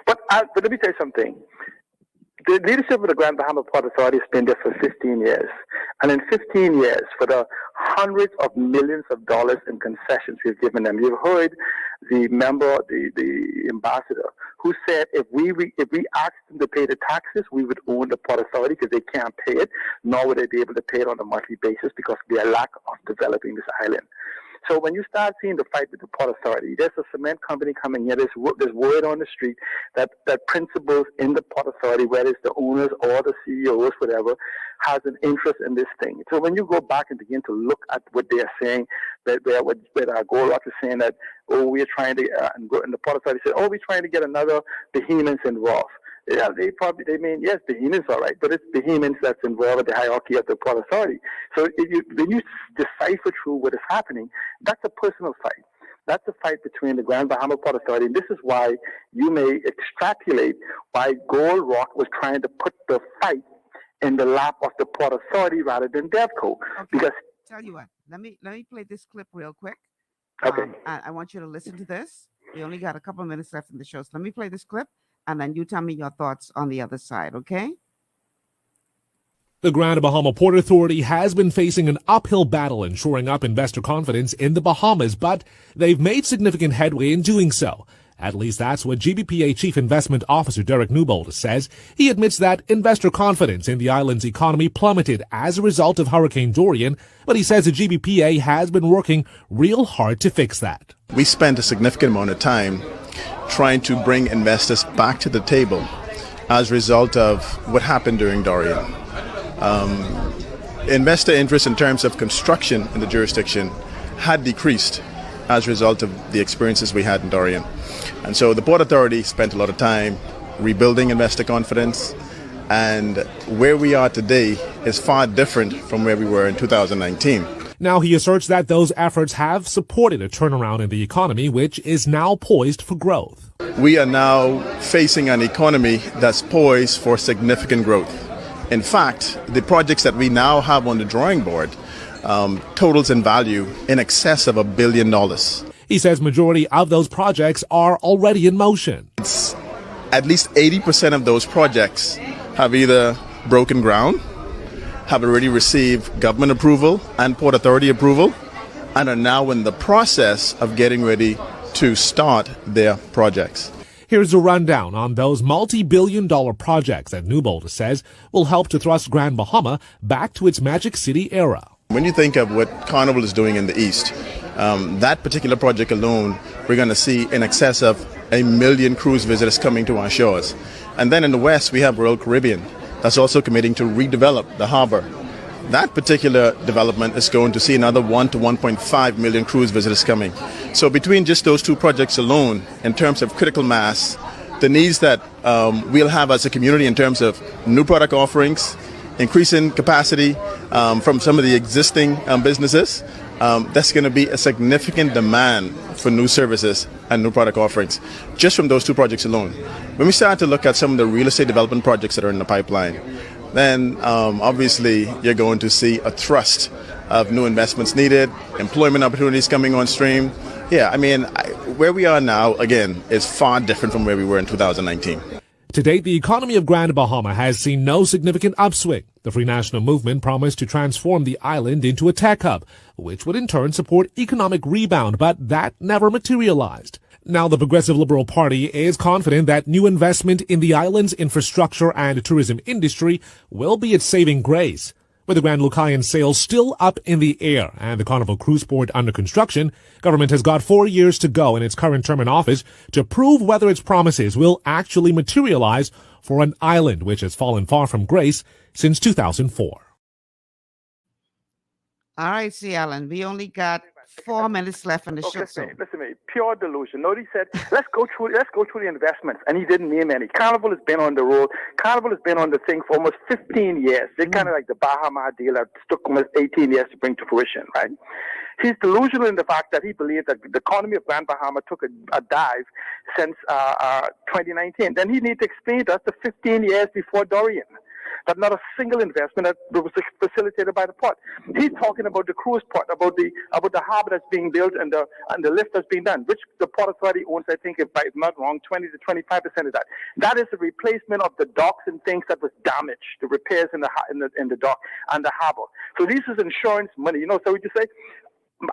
But let me tell you something. The leadership of the Grand Bahama Port Authority has been there for 15 years. And in 15 years, for the hundreds of millions of dollars in concessions we've given them, you've heard the ambassador, who said if we asked them to pay the taxes, we would own the Port Authority, because they can't pay it, nor would they be able to pay it on a monthly basis because of their lack of developing this island. So when you start seeing the fight with the Port Authority, there's a cement company coming here, there's word on the street that principals in the Port Authority, whether it's the owners or the CEOs, whatever, has an interest in this thing. So when you go back and begin to look at what they are saying, where Goldrock is saying that, we're trying to, and the Port Authority said, we're trying to get another behemoth involved. Yeah, they mean, yes, Bahamians all right, but it's Bahamians that's involved in the hierarchy of the Port Authority. So when you decipher through what is happening, that's a personal fight. That's a fight between the Grand Bahama Port Authority, and this is why you may extrapolate why Gold Rock was trying to put the fight in the lap of the Port Authority rather than DevCo. Okay. Because tell you what, let me play this clip real quick. Okay. I want you to listen to this. We only got a couple of minutes left in the show, so let me play this clip, and then you tell me your thoughts on the other side, okay? The Grand Bahama Port Authority has been facing an uphill battle in shoring up investor confidence in the Bahamas, but they've made significant headway in doing so. At least that's what GBPA Chief Investment Officer Derek Newbold says. He admits that investor confidence in the island's economy plummeted as a result of Hurricane Dorian, but he says the GBPA has been working real hard to fix that. We spent a significant amount of time trying to bring investors back to the table as a result of what happened during Dorian. Investor interest in terms of construction in the jurisdiction had decreased as a result of the experiences we had in Dorian. And so the Port Authority spent a lot of time rebuilding investor confidence, and where we are today is far different from where we were in 2019. Now he asserts that those efforts have supported a turnaround in the economy, which is now poised for growth. We are now facing an economy that's poised for significant growth. In fact, the projects that we now have on the drawing board totals in value in excess of $1 billion. He says majority of those projects are already in motion. At least 80% of those projects have either broken ground, have already received government approval and Port Authority approval, and are now in the process of getting ready to start their projects. Here's a rundown on those multi-billion-dollar projects that Newbold says will help to thrust Grand Bahama back to its Magic City era. When you think of what Carnival is doing in the East, that particular project alone, we're going to see in excess of 1 million cruise visitors coming to our shores. And then in the West, we have Royal Caribbean that's also committing to redevelop the harbor. That particular development is going to see another 1 to 1.5 million cruise visitors coming. So between just those two projects alone, in terms of critical mass, the needs that we'll have as a community in terms of new product offerings, increasing capacity from some of the existing businesses, that's going to be a significant demand for new services and new product offerings just from those two projects alone. When we start to look at some of the real estate development projects that are in the pipeline, then obviously you're going to see a thrust of new investments needed, employment opportunities coming on stream. Yeah, I mean, where we are now, again, is far different from where we were in 2019. To date, the economy of Grand Bahama has seen no significant upswing. The Free National Movement promised to transform the island into a tech hub, which would in turn support economic rebound, but that never materialized. Now, the Progressive Liberal Party is confident that new investment in the island's infrastructure and tourism industry will be its saving grace. With the Grand Lucayan sale still up in the air and the Carnival Cruise Port under construction, government has got 4 years to go in its current term in office to prove whether its promises will actually materialize for an island which has fallen far from grace since 2004. All right, see, Alan, we only got 4 minutes left on the show. Listen to me, pure delusion. Nobody said, let's go through the investments, and he didn't name any. Carnival has been on the road. Carnival has been on the thing for almost 15 years. They're kind of like the Bahama deal that took almost 18 years to bring to fruition, right? He's delusional in the fact that he believed that the economy of Grand Bahama took a dive since 2019. Then he needs to explain to us the 15 years before Dorian. That not a single investment that was facilitated by the port. He's talking about the cruise port, about the harbor that's being built and the lift that's being done, which the Port Authority owns, I think, if I'm not wrong, 20 to 25% of that. That is the replacement of the docks and things that was damaged, the repairs in the dock and the harbor. So this is insurance money. So we just say,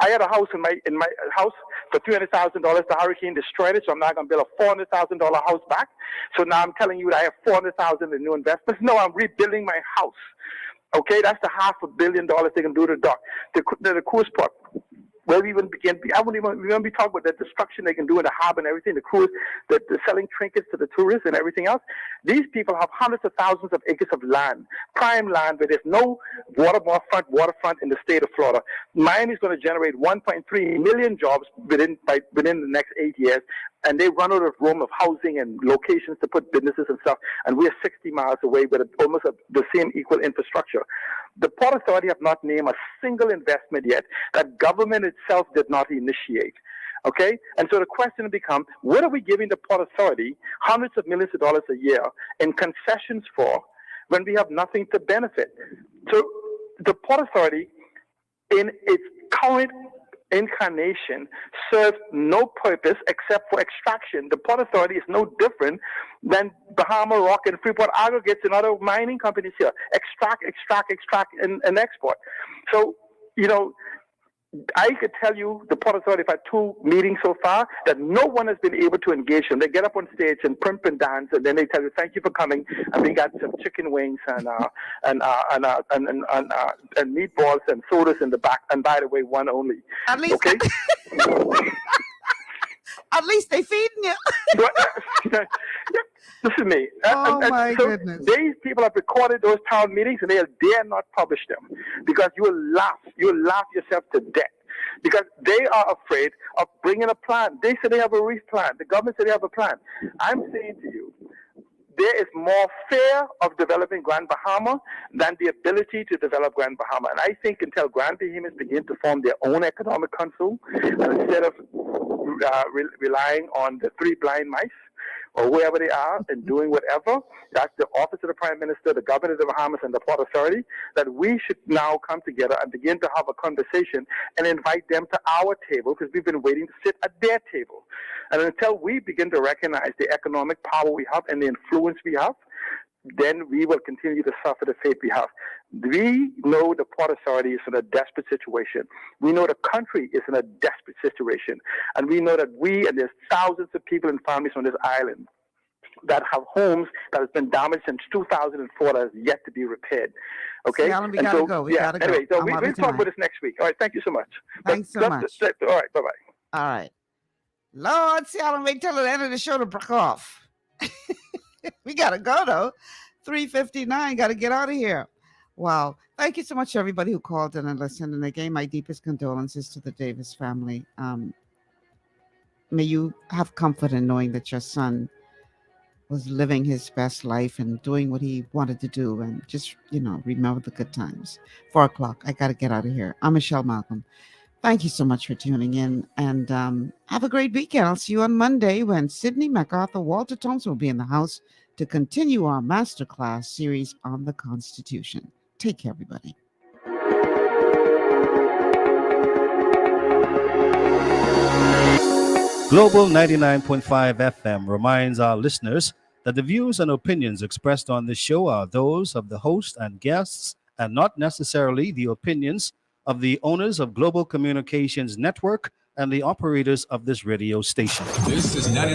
I had a house in my house for $300,000. The hurricane destroyed it, so I'm not going to build a $400,000 house back. So now I'm telling you that I have $400,000 in new investments. No, I'm rebuilding my house. Okay, that's the $500 million they can do to the dock, the cruise port. Where we even begin, we won't be talking about the destruction they can do in the harbor and everything, the cruise, the selling trinkets to the tourists and everything else. These people have hundreds of thousands of acres of land, prime land, where there's no waterfront in the state of Florida. Miami is going to generate 1.3 million jobs within the next 8 years, and they run out of room of housing and locations to put businesses and stuff, and we're 60 miles away with almost the same equal infrastructure. The Port Authority have not named a single investment yet that government itself did not initiate. Okay? And so the question becomes, what are we giving the Port Authority hundreds of millions of dollars a year in concessions for when we have nothing to benefit? So the Port Authority, in its current incarnation, serves no purpose except for extraction. The Port Authority is no different than Bahama Rock and Freeport Aggregates and other mining companies here. Extract, and export. So, I could tell you the Port Authority have had 2 meetings so far that no one has been able to engage them. They get up on stage and primp and dance, and then they tell you, "Thank you for coming." And we got some chicken wings and meatballs and sodas in the back. And by the way, one only. At least, okay. At least they feeding you. Listen to me. My so goodness. These people have recorded those town meetings and they dare not publish them because you will laugh. You will laugh yourself to death because they are afraid of bringing a plan. They say they have a reef plan. The government said they have a plan. I'm saying to you, there is more fear of developing Grand Bahama than the ability to develop Grand Bahama. And I think until Grand Bahamians begin to form their own economic council, and instead of relying on the 3 blind mice, or wherever they are and doing whatever, that's the office of the Prime Minister, the government of the Bahamas, and the Port Authority, that we should now come together and begin to have a conversation and invite them to our table because we've been waiting to sit at their table. And until we begin to recognize the economic power we have and the influence we have, then we will continue to suffer the fate we have. We know the Port Authority is in a desperate situation. We know the country is in a desperate situation. And we know that and there's thousands of people and families on this island that have homes that has been damaged since 2004 that has yet to be repaired. Okay? Alan, we gotta go. We gotta go. Anyway, so we'll I'm out of talk time. about this next week. All right, thank you so much. Thanks so much. All right, bye-bye. All right. Lord, see, Alan, wait till the end of the show to break off. We gotta go though. 3:59. Gotta get out of here. Wow. Thank you so much to everybody who called in and listened. And again, my deepest condolences to the Davis family. May you have comfort in knowing that your son was living his best life and doing what he wanted to do. And just, remember the good times. 4:00. I gotta get out of here. I'm Michelle Malcolm. Thank you so much for tuning in, and have a great weekend. I'll see you on Monday when Sidney MacArthur, Walter Thompson will be in the house to continue our masterclass series on the Constitution. Take care, everybody. Global 99.5 FM reminds our listeners that the views and opinions expressed on this show are those of the host and guests and not necessarily the opinions of the owners of Global Communications Network and the operators of this radio station. This is 99.